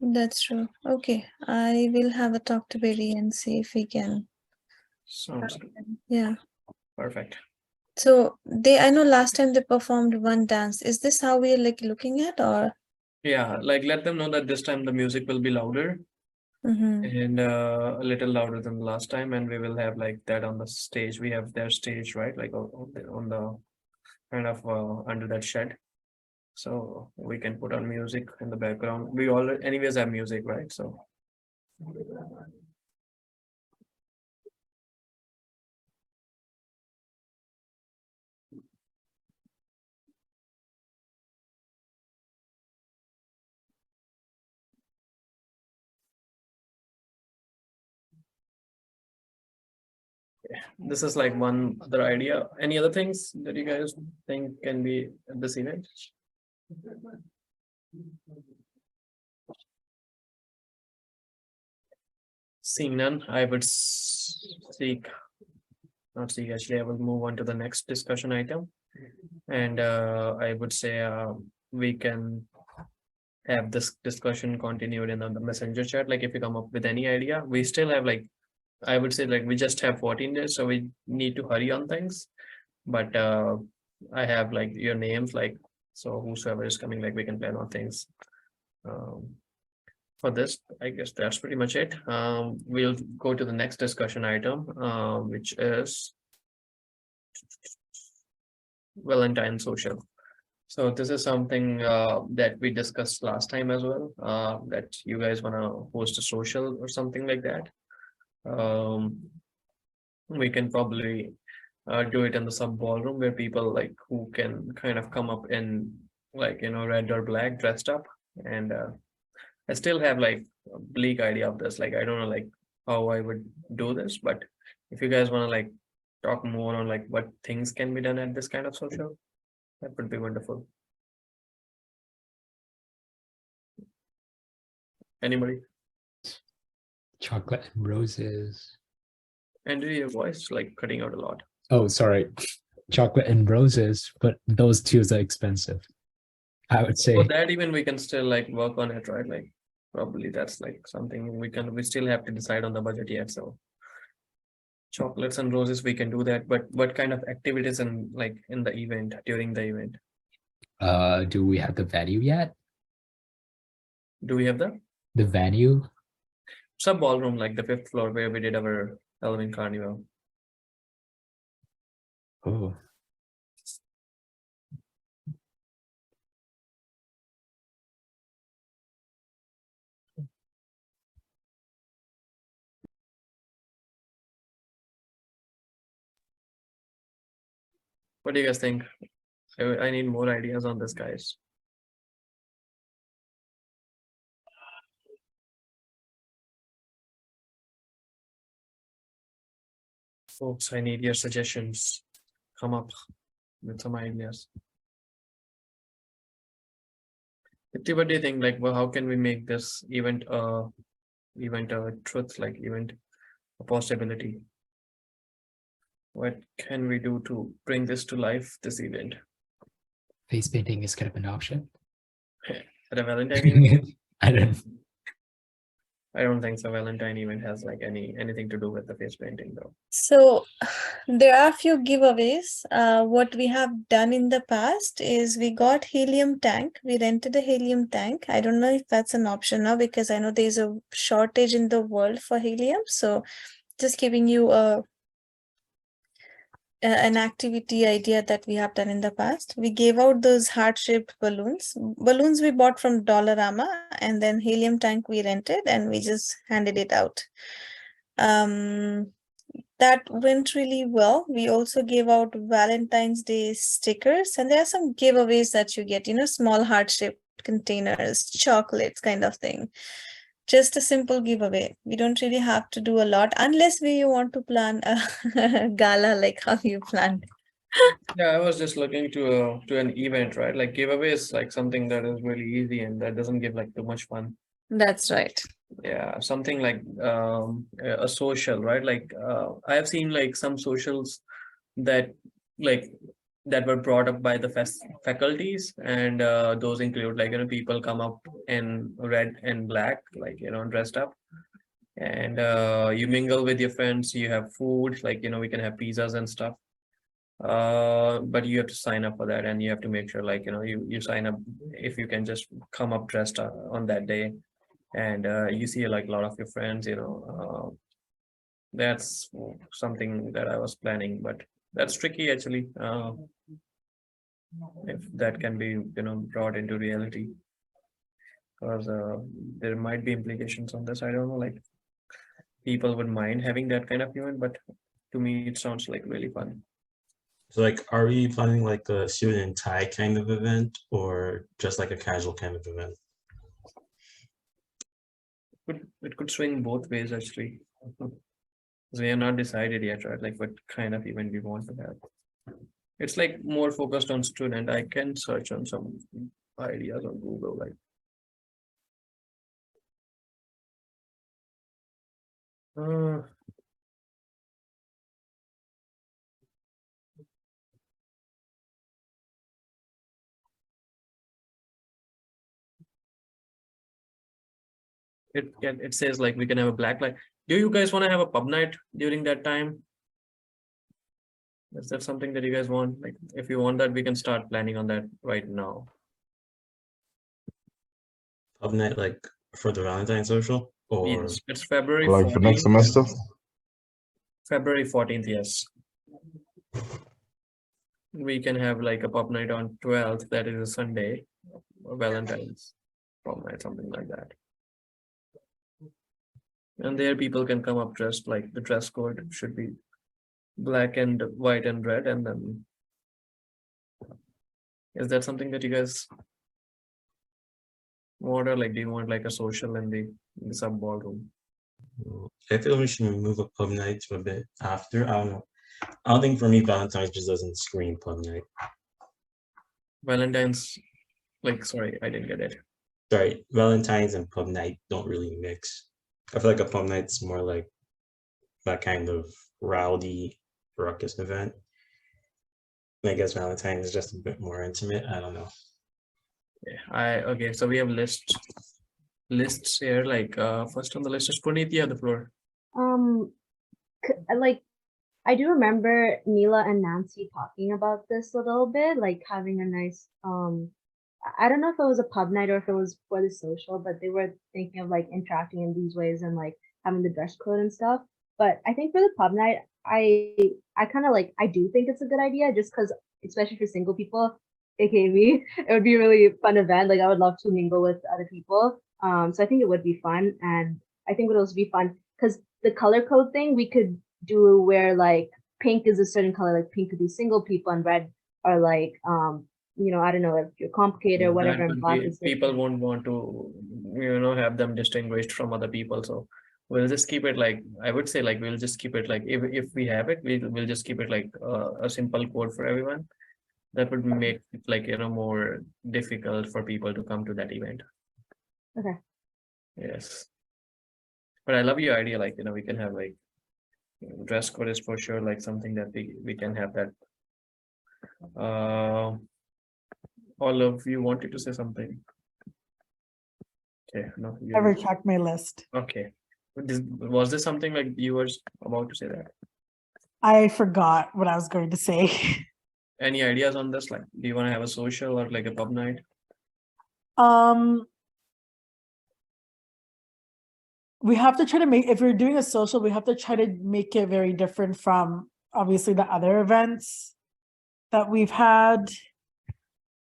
That's true. Okay, I will have a talk to Berry and see if we can. Sounds good. Yeah. Perfect. So I know last time they performed one dance. Is this how we are like looking at, or? Yeah, like let them know that this time the music will be louder and a little louder than last time, and we will have like that on the stage. We have their stage, right? Like on the kind of under that shed. So we can put on music in the background. We all anyways have music, right? So this is like one other idea. Any other things that you guys think can be at this event? Seeing none, I would not seek, actually, I will move on to the next discussion item. And I would say we can have this discussion continued in the messenger chat. Like if you come up with any idea, we still have like, I would say like we just have 14 days, so we need to hurry on things. But I have like your names, like, so whosoever is coming, like we can plan on things. For this, I guess that's pretty much it. We'll go to the next discussion item, which is Valentine social. So this is something that we discussed last time as well, that you guys want to host a social or something like that. we can probably do it in the sub ballroom where people like who can kind of come up in like red or black dressed up. And I still have like a bleak idea of this. Like I don't know like how I would do this, but if you guys want to like talk more on like what things can be done at this kind of social, that would be wonderful. Anybody? Chocolate and roses. Andrew, your voice like cutting out a lot. Oh, sorry. Chocolate and roses, but those two are expensive. I would say. For that even we can still like work on it, right? Like probably that's like something we still have to decide on the budget yet. So chocolates and roses, we can do that. But what kind of activities and like in the event, during the event? Do we have the venue yet? Do we have the venue? sub ballroom, like the 5th floor where we did our Halloween carnival? Oh. What do you guys think? I need more ideas on this, guys. Folks, I need your suggestions. Come up with some ideas. What do you think? Like, well, how can we make this event a truth, like event a possibility? What can we do to bring this to life, this event? Face painting is kind of an option. At a Valentine event? I I don't think so. Valentine event has like anything to do with the face painting though. So there are a few giveaways. What we have done in the past is we got helium tank. We rented a helium tank. I don't know if that's an option now because I know there's a shortage in the world for helium. So just giving you an activity idea that we have done in the past. We gave out those heart-shaped balloons. Balloons we bought from Dollarama, and then helium tank we rented and we just handed it out. That went really well. We also gave out Valentine's Day stickers, and there are some giveaways that you get, small heart-shaped containers, chocolates kind of thing. Just a simple giveaway. We don't really have to do a lot unless we want to plan a gala like how you planned. Yeah, I was just looking to an event, right? Like giveaway is like something that is really easy and that doesn't give like too much fun. That's right. Yeah, something like a social, right? Like I have seen like some socials that like that were brought up by the faculties, and those include like people come up in red and black, like dressed up, and you mingle with your friends. You have food, like we can have pizzas and stuff. But you have to sign up for that, and you have to make sure like you sign up if you can just come up dressed on that day, and you see like a lot of your friends. That's something that I was planning, but that's tricky actually. If that can be brought into reality, because there might be implications on this. I don't know, like people would mind having that kind of event, but to me it sounds like really fun. So like, are we planning like a suit and tie kind of event or just like a casual kind of event? It could swing both ways actually. We are not decided yet, right? Like what kind of event we want to have. It's like more focused on student. I can search on some ideas on Google, like it says like we can have a black light. Do you guys want to have a pub night during that time? Is that something that you guys want? Like if you want that, we can start planning on that right now. Pub night, like for the Valentine social, or yes, it's February Like 14th. for next semester? February 14th, yes. We can have like a pub night on 12th, that is a Sunday, or Valentine's pub night, something like that. And there people can come up dressed, like the dress code should be black and white and red, and then is that something that you guys want, or like do you want like a social in the sub ballroom? I feel we should move a pub night to a bit after. I don't know. I don't think for me Valentine's just doesn't scream pub night. Valentine's, like, sorry, I didn't get it. Sorry, Valentine's and pub night don't really mix. I feel like a pub night's more like that kind of rowdy, ruckus event. I guess Valentine's is just a bit more intimate. I don't know. Yeah, okay, so we have lists here. Like first on the list is Puneet, you have the floor. Like I do remember Neela and Nancy talking about this a little bit, like having a nice I don't know if it was a pub night or if it was for the social, but they were thinking of like interacting in these ways and like having the dress code and stuff. But I think for the pub night, I kind of like, I do think it's a good idea just because, especially for single people, aka me, it would be a really fun event. Like I would love to mingle with other people. So I think it would be fun, and I think it would also be fun because the color code thing we could do where like pink is a certain color, like pink could be single people and red are like you know, I don't know if you're complicated or whatever, That and would black be, is people won't want to, have them distinguished from other people. So we'll just keep it like, I would say like we'll just keep it like, if we have it, we'll just keep it like a simple code for everyone. That would make it like more difficult for people to come to that event. Okay. Yes. But I love your idea, like we can have like dress code is for sure like something that we can have that. All of you wanted to say something. Okay, no. Ever check my list? Okay. Was this something like you were about to say that? I forgot what I was going to say. Any ideas on this? Like, do you want to have a social or like a pub night? We have to try to make, if we're doing a social, we have to try to make it very different from obviously the other events that we've had.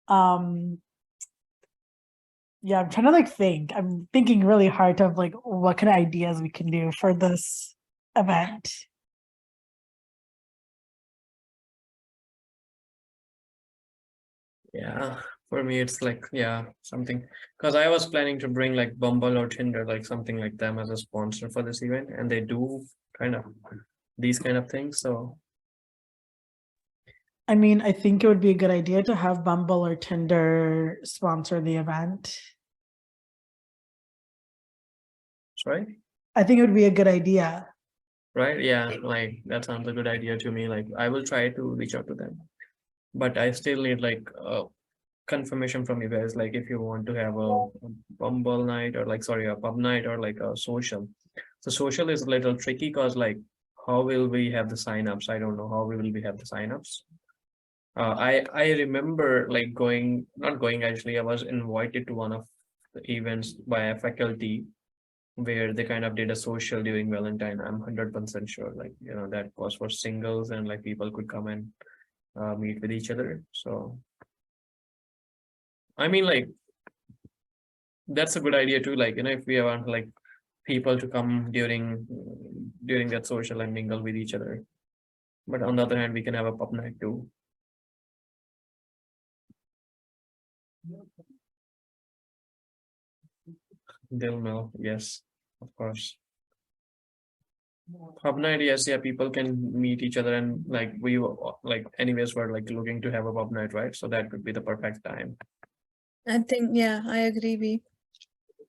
Yeah, I'm trying to like think. I'm thinking really hard of like what kind of ideas we can do for this event. Yeah, for me it's like, yeah, something, because I was planning to bring like Bumble or Tinder, like something like them as a sponsor for this event, and they do kind of these kind of things. So I mean, I think it would be a good idea to have Bumble or Tinder sponsor the event. sorry. I think it would be a good idea. Right? Yeah, like that sounds a good idea to me. Like I will try to reach out to them, but I still need like confirmation from you guys, like if you want to have a Bumble night or like, sorry, a pub night or like a social. So social is a little tricky because like how will we have the signups? I don't know how we will have the signups. I remember like not going actually, I was invited to one of the events by a faculty where they kind of did a social during Valentine. I'm 100% sure, like that was for singles and like people could come and meet with each other. So I mean, like, that's a good idea too. Like, if we want like people to come during that social and mingle with each other. But on the other hand, we can have a pub night too. They'll know, yes, of course. Pub night, yes, yeah, people can meet each other, and like we like anyways we're like looking to have a pub night, right? So that could be the perfect time. I think, yeah, I agree, B.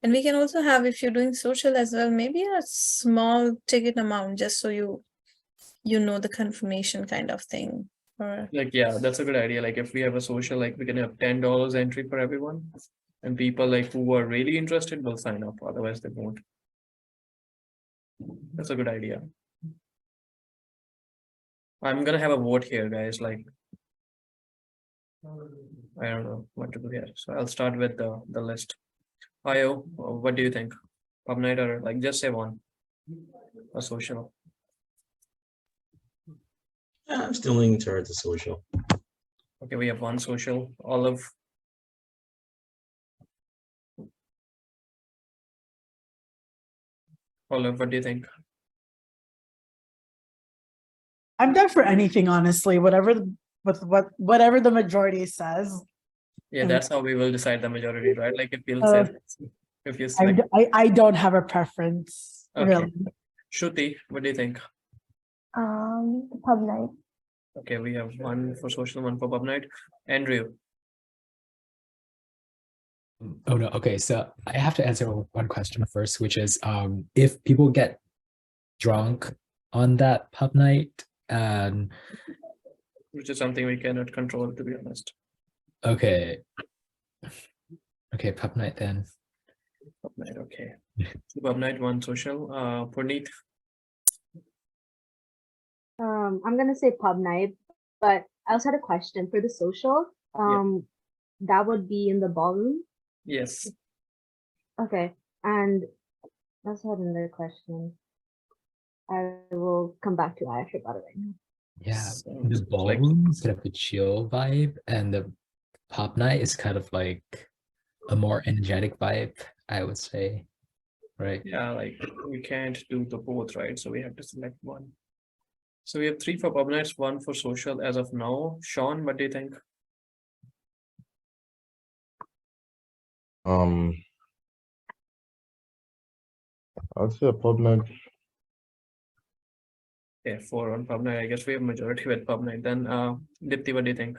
And we can also have, if you're doing social as well, maybe a small ticket amount, just so you know the confirmation kind of thing. Or Like, yeah, that's a good idea. Like if we have a social, like we can have $10 entry for everyone, and people like who are really interested will sign up, otherwise they won't. That's a good idea. I'm gonna have a vote here, guys. Like, I don't know what to do here. So I'll start with the list. Ayo, what do you think? Pub night or like just say one? A social. I'm still leaning towards the social. Okay, we have one social. Olive. Olive, what do you think? I'm down for anything, honestly. Whatever the majority says. Yeah, And- that's how we will decide the majority, right? Like if you'll Oh. say, if you select, I don't have a preference, okay. really. Shruti, what do you think? Pub night. Okay, we have one for social, one for pub night. Andrew, Oh no, okay, so I have to answer one question first, which is if people get drunk on that pub night, and which is something we cannot control, to be honest. okay. Okay, pub night then. Pub night, okay. Two pub night, one social. Puneet, I'm gonna say pub night, but I also had a question for the social. That would be in the ballroom. yes. Okay, and I also had another question. I will come back to that. I forgot it right now. Yeah, So, the like, ballroom is kind of a chill vibe, and the pub night is kind of like a more energetic vibe, I would say. Right? yeah, like we can't do the both, right? So we have to select one. So we have 3 for pub nights, 1 for social as of now. Sean, what do you think? I'd say a pub night. Okay, 4 on pub night. I guess we have majority with pub night. Then Dipti, what do you think?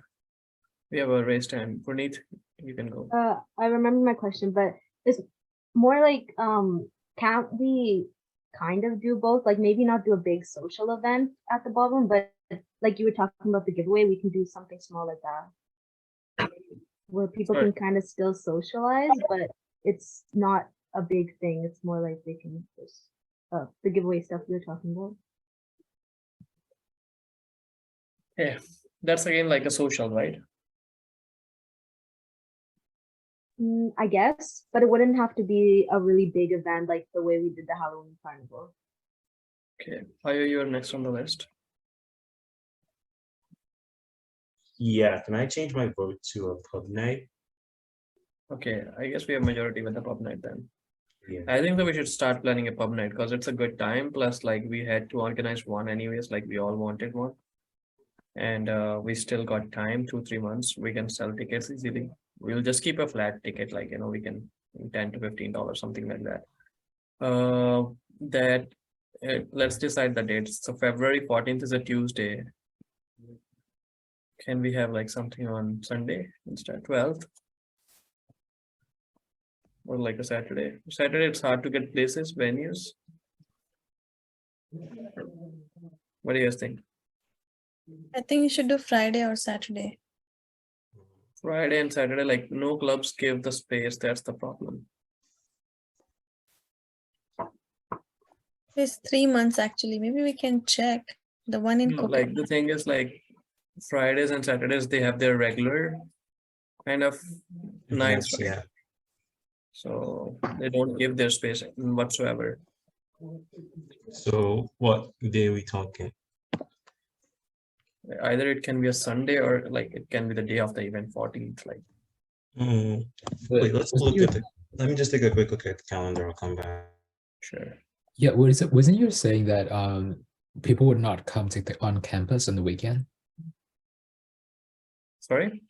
We have a raised hand. Puneet, you can go. I remember my question, but it's more like can't we kind of do both? Like maybe not do a big social event at the ballroom, but like you were talking about the giveaway, we can do something small like that. Where people Sorry. can kind of still socialize, but it's not a big thing. It's more like they can just the giveaway stuff we were talking about. Yeah, that's again like a social, right? I guess, but it wouldn't have to be a really big event like the way we did the Halloween carnival. Okay, Ayo, you're next on the list. Yeah, can I change my vote to a pub night? Okay, I guess we have majority with the pub night then. Yeah. I think that we should start planning a pub night because it's a good time. Plus, like we had to organize one anyways, like we all wanted one. And we still got time, 2-3 months. We can sell tickets easily. We'll just keep a flat ticket, like we can $10 to $15, something like that. Let's decide the dates. So February 14th is a Tuesday. Can we have like something on Sunday instead, 12th? Or like a Saturday? Saturday, it's hard to get places, venues. What do you guys think? I think you should do Friday or Saturday. Friday and Saturday, like no clubs give the space. That's the problem. It's 3 months actually. Maybe we can check the one in No, like the thing is, like Fridays and Saturdays, they have their regular kind of nights, right? Yeah. So they don't give their space whatsoever. So what day are we talking? Either it can be a Sunday or like it can be the day of the event, 14th. Like, wait, let's look at the. Let me just take a quick look at the calendar. I'll come back. sure. Yeah, what is it? Wasn't you saying that people would not come to on campus on the weekend? Sorry?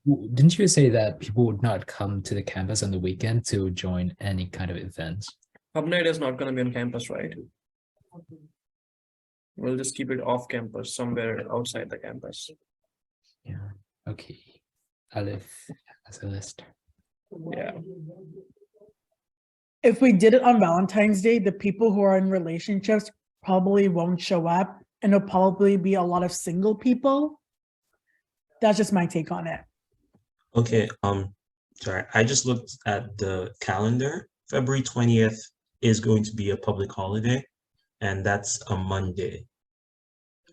Didn't you say that people would not come to the campus on the weekend to join any kind of events? Hub night is not going to be on campus, right? We'll just keep it off campus, somewhere outside the campus. Yeah. Okay. I'll leave as a list. Yeah. If we did it on Valentine's Day, the people who are in relationships probably won't show up, and it'll probably be a lot of single people. That's just my take on it. Okay. Sorry. I just looked at the calendar. February 20th is going to be a public holiday, and that's a Monday.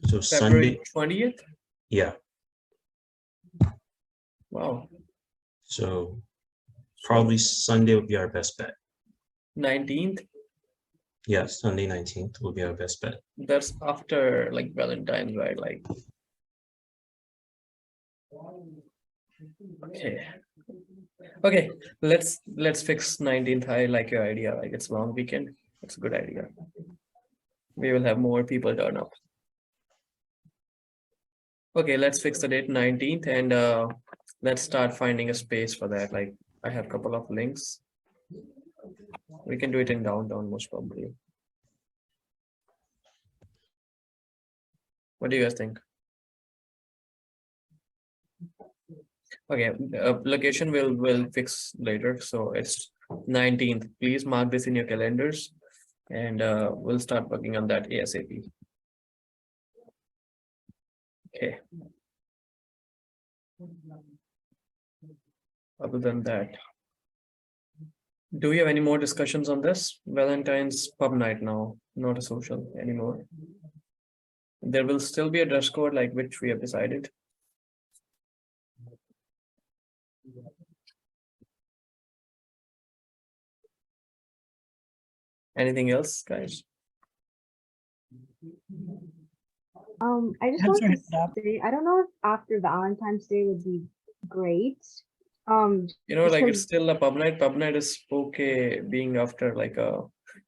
So February Sunday. 20th? Yeah. Wow. So probably Sunday would be our best bet. 19th? Yeah, Sunday 19th will be our best bet. That's after like Valentine's, right? Like, okay, let's fix 19th. I like your idea. Like it's long weekend. It's a good idea. We will have more people turn up. Okay, let's fix the date 19th and let's start finding a space for that. Like I have a couple of links. We can do it in downtown most probably. What do you guys think? Okay, location will fix later. So it's 19th. Please mark this in your calendars and we'll start working on that ASAP. Okay. Other than that, do we have any more discussions on this? Valentine's pub night now, not a social anymore. There will still be a dress code like which we have decided. Anything else, guys? I just Hands want are to hit up. say, I don't know if after Valentine's Day would be great. You know, just like it's 'cause- still a pub night. Pub night is okay being after like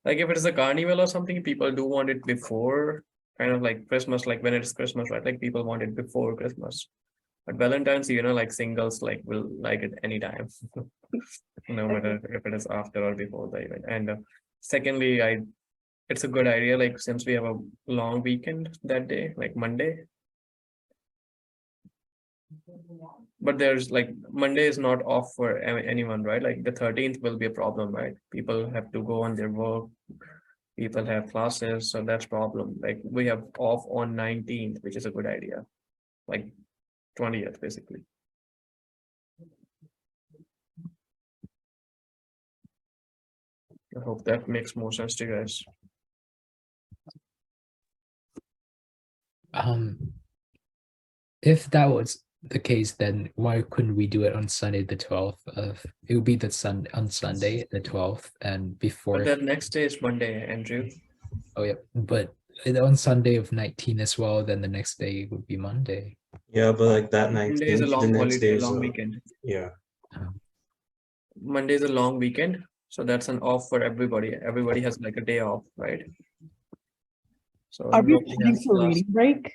if it is a carnival or something, people do want it before, kind of like Christmas, like when it's Christmas, right? Like people want it before Christmas. But Valentine's, you know, like singles like will like it anytime, no matter if it is after or before the event. And secondly, it's a good idea, like since we have a long weekend that day, like Monday. But there's like Monday is not off for anyone, right? Like the 13th will be a problem, right? People have to go on their work, people have classes, so that's problem. Like we have off on 19th, which is a good idea, like 20th basically. I hope that makes more sense to you guys. If that was the case, then why couldn't we do it on Sunday the 12th of it would be the Sunday the 12th and before But that next day is Monday, Andrew. oh yeah, but on Sunday of 19 as well, then the next day would be Monday. Yeah, but like that Monday is a 19th, the long next day holiday, is long weekend. yeah. Monday is a long weekend, so that's an off for everybody. Everybody has like a day off, right? So Are we nobody planning has for class. reading break?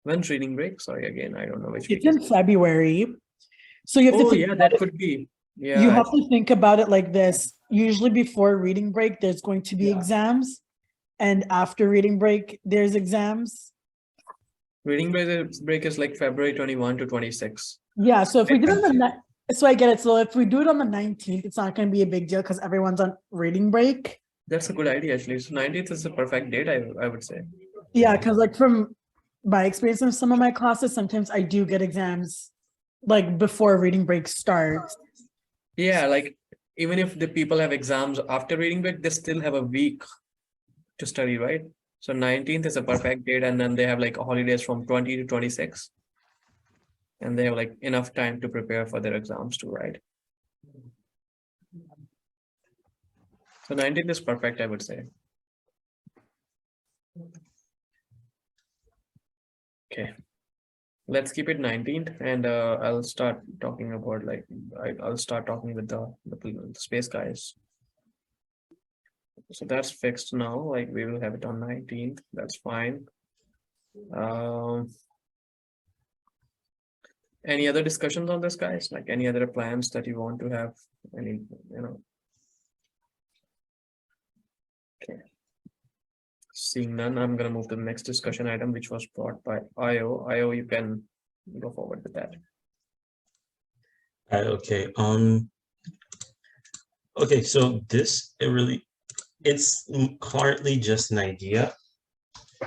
When's reading break? Sorry, again, I don't know which It's week. in February. So you have to Oh think yeah, about that it. could be. You Yeah, have to think about it like this. Usually before reading break, there's going to be exams. And after reading break, there's exams. reading break is like February 21 to 26. Yeah, so if we do it on the Confused. so I get it. So if we do it on the 19th, it's not going to be a big deal because everyone's on reading break. That's a good idea actually. So 19th is the perfect date, I would say. Yeah, because like from my experience in some of my classes, sometimes I do get exams like before reading break starts. Yeah, like even if the people have exams after reading break, they still have a week to study, right? So 19th is a perfect date, and then they have like holidays from 20 to 26. And they have like enough time to prepare for their exams too, right? So 19th is perfect, I would say. Okay. Let's keep it 19th, and I'll start talking about like I'll start talking with the space guys. So that's fixed now. Like we will have it on 19th. That's fine. Any other discussions on this, guys? Like any other plans that you want to have? Any, you know? Okay. Seeing none, I'm gonna move to the next discussion item, which was brought by IO. IO, you can go forward with that. Okay. Okay, so it's currently just an idea,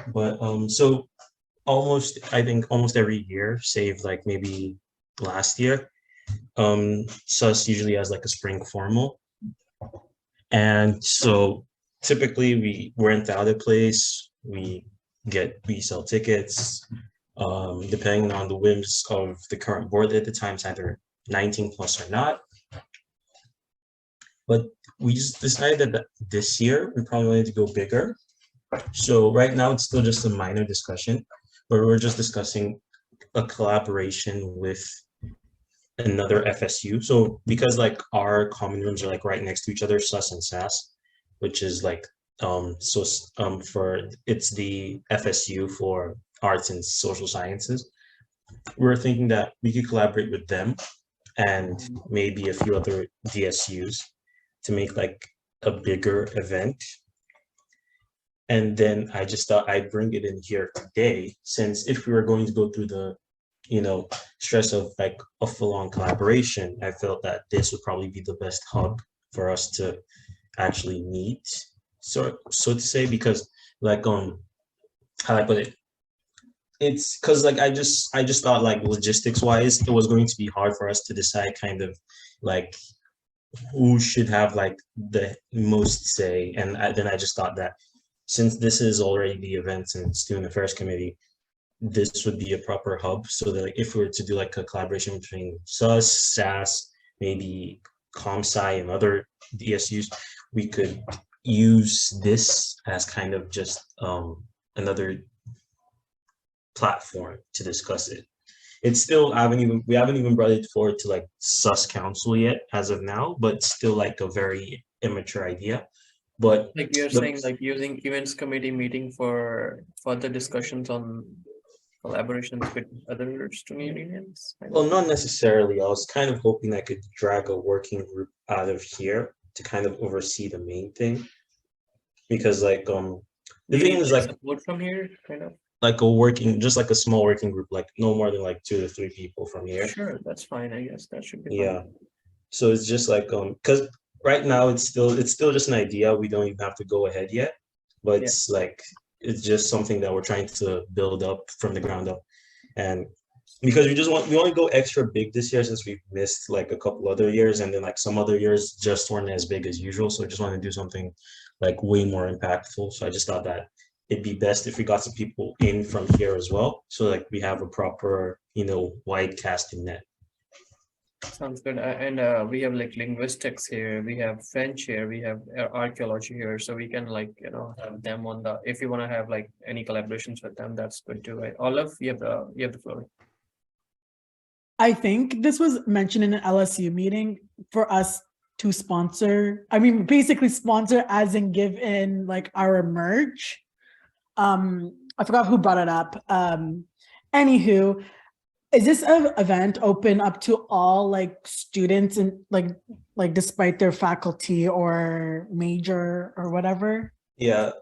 but so I think almost every year, save like maybe last year, SUS usually has like a spring formal, and so typically we rent out a place, we sell tickets, depending on the whims of the current board at the time, it's either 19 plus or not. But we just decided that this year we probably need to go bigger. So right now it's still just a minor discussion, but we're just discussing a collaboration with another FSU. So because like our common rooms are like right next to each other, SUS and SAS, which is like it's the FSU for arts and social sciences. We're thinking that we could collaborate with them and maybe a few other DSUs to make like a bigger event. And then I just thought I'd bring it in here today, since if we were going to go through the, stress of like a full-on collaboration, I felt that this would probably be the best hub for us to actually meet, so to say, because like how I put it, it's because like I just thought like logistics wise, it was going to be hard for us to decide kind of like who should have like the most say, and then I just thought that since this is already the events and student affairs committee, this would be a proper hub, so that like, if we were to do like a collaboration between SUS, SAS, maybe ComSci and other DSUs, we could use this as kind of just another platform to discuss it. It's still, we haven't even brought it forward to like SUS council yet as of now, but still like a very immature idea. But like you're saying, like using events committee meeting for further discussions on collaborations with other student unions? Well, not necessarily. I was kind of hoping I could drag a working group out of here to kind of oversee the main thing, because like the thing is like support from here, kind of like a working, just like a small working group, like no more than like 2 to 3 people from here. Sure, that's fine. I guess that should be Yeah. fine. So it's just like because right now it's still just an idea. We don't even have to go ahead yet, but it's like it's just something that we're trying to build up from the ground up. And because we want to go extra big this year, since we've missed like a couple other years, and then like some other years just weren't as big as usual. So I just want to do something like way more impactful. So I just thought that it'd be best if we got some people in from here as well, so like we have a proper, wide casting net. Sounds good. And we have like linguistics here, we have French here, we have archaeology here, so we can like have them on the, if you want to have like any collaborations with them, that's good too, right? Olive, you have the floor. I think this was mentioned in an LSU meeting for us to sponsor. I mean, basically sponsor as in give in like our merch. I forgot who brought it up. Anywho, is this event open up to all like students and like despite their faculty or major or whatever? Yeah.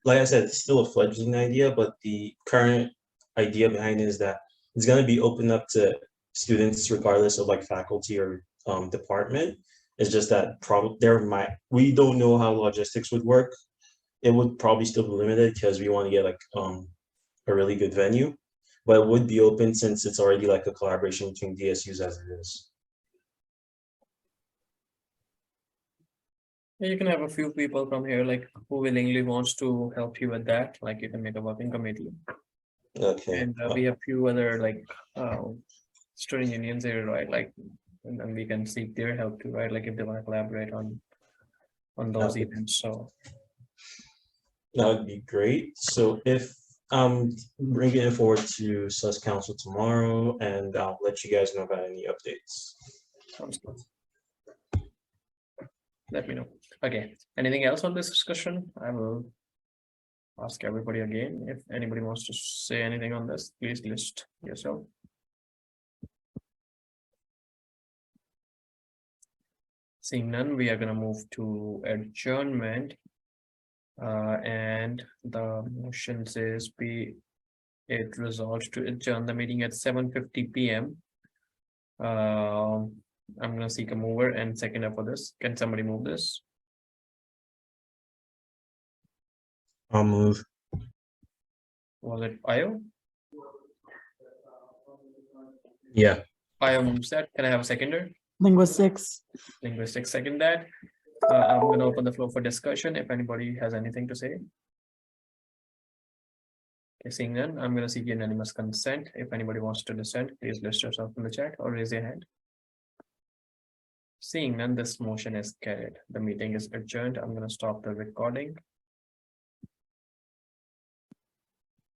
Like I said, it's still a fledgling idea, but the current idea behind it is that it's going to be open up to students regardless of like faculty or department. It's just that we don't know how logistics would work. It would probably still be limited because we want to get like a really good venue, but it would be open since it's already like a collaboration between DSUs as it is. You can have a few people from here like who willingly wants to help you with that, like you can make a working committee. Okay. And we have few other like student unions here, right? Like, and then we can seek their help too, right? Like if they want to collaborate on those events. So that would be great. So if bringing it forward to SUS Council tomorrow, and I'll let you guys know about any updates. sounds good. Let me know. Okay. Anything else on this discussion? I will ask everybody again. If anybody wants to say anything on this, please list yourself. Seeing none, we are going to move to adjournment. And the motion says it resolves to adjourn the meeting at 7:50 p.m. I'm going to seek a mover and seconder for this. Can somebody move this? I'll move. Was it Io? Yeah. Io moves that. Can I have a seconder? Linguistics. Linguistics second that. I'm going to open the floor for discussion if anybody has anything to say. Okay, seeing none, I'm going to seek unanimous consent. If anybody wants to dissent, please list yourself in the chat or raise your hand. Seeing none, this motion is carried. The meeting is adjourned. I'm going to stop the recording.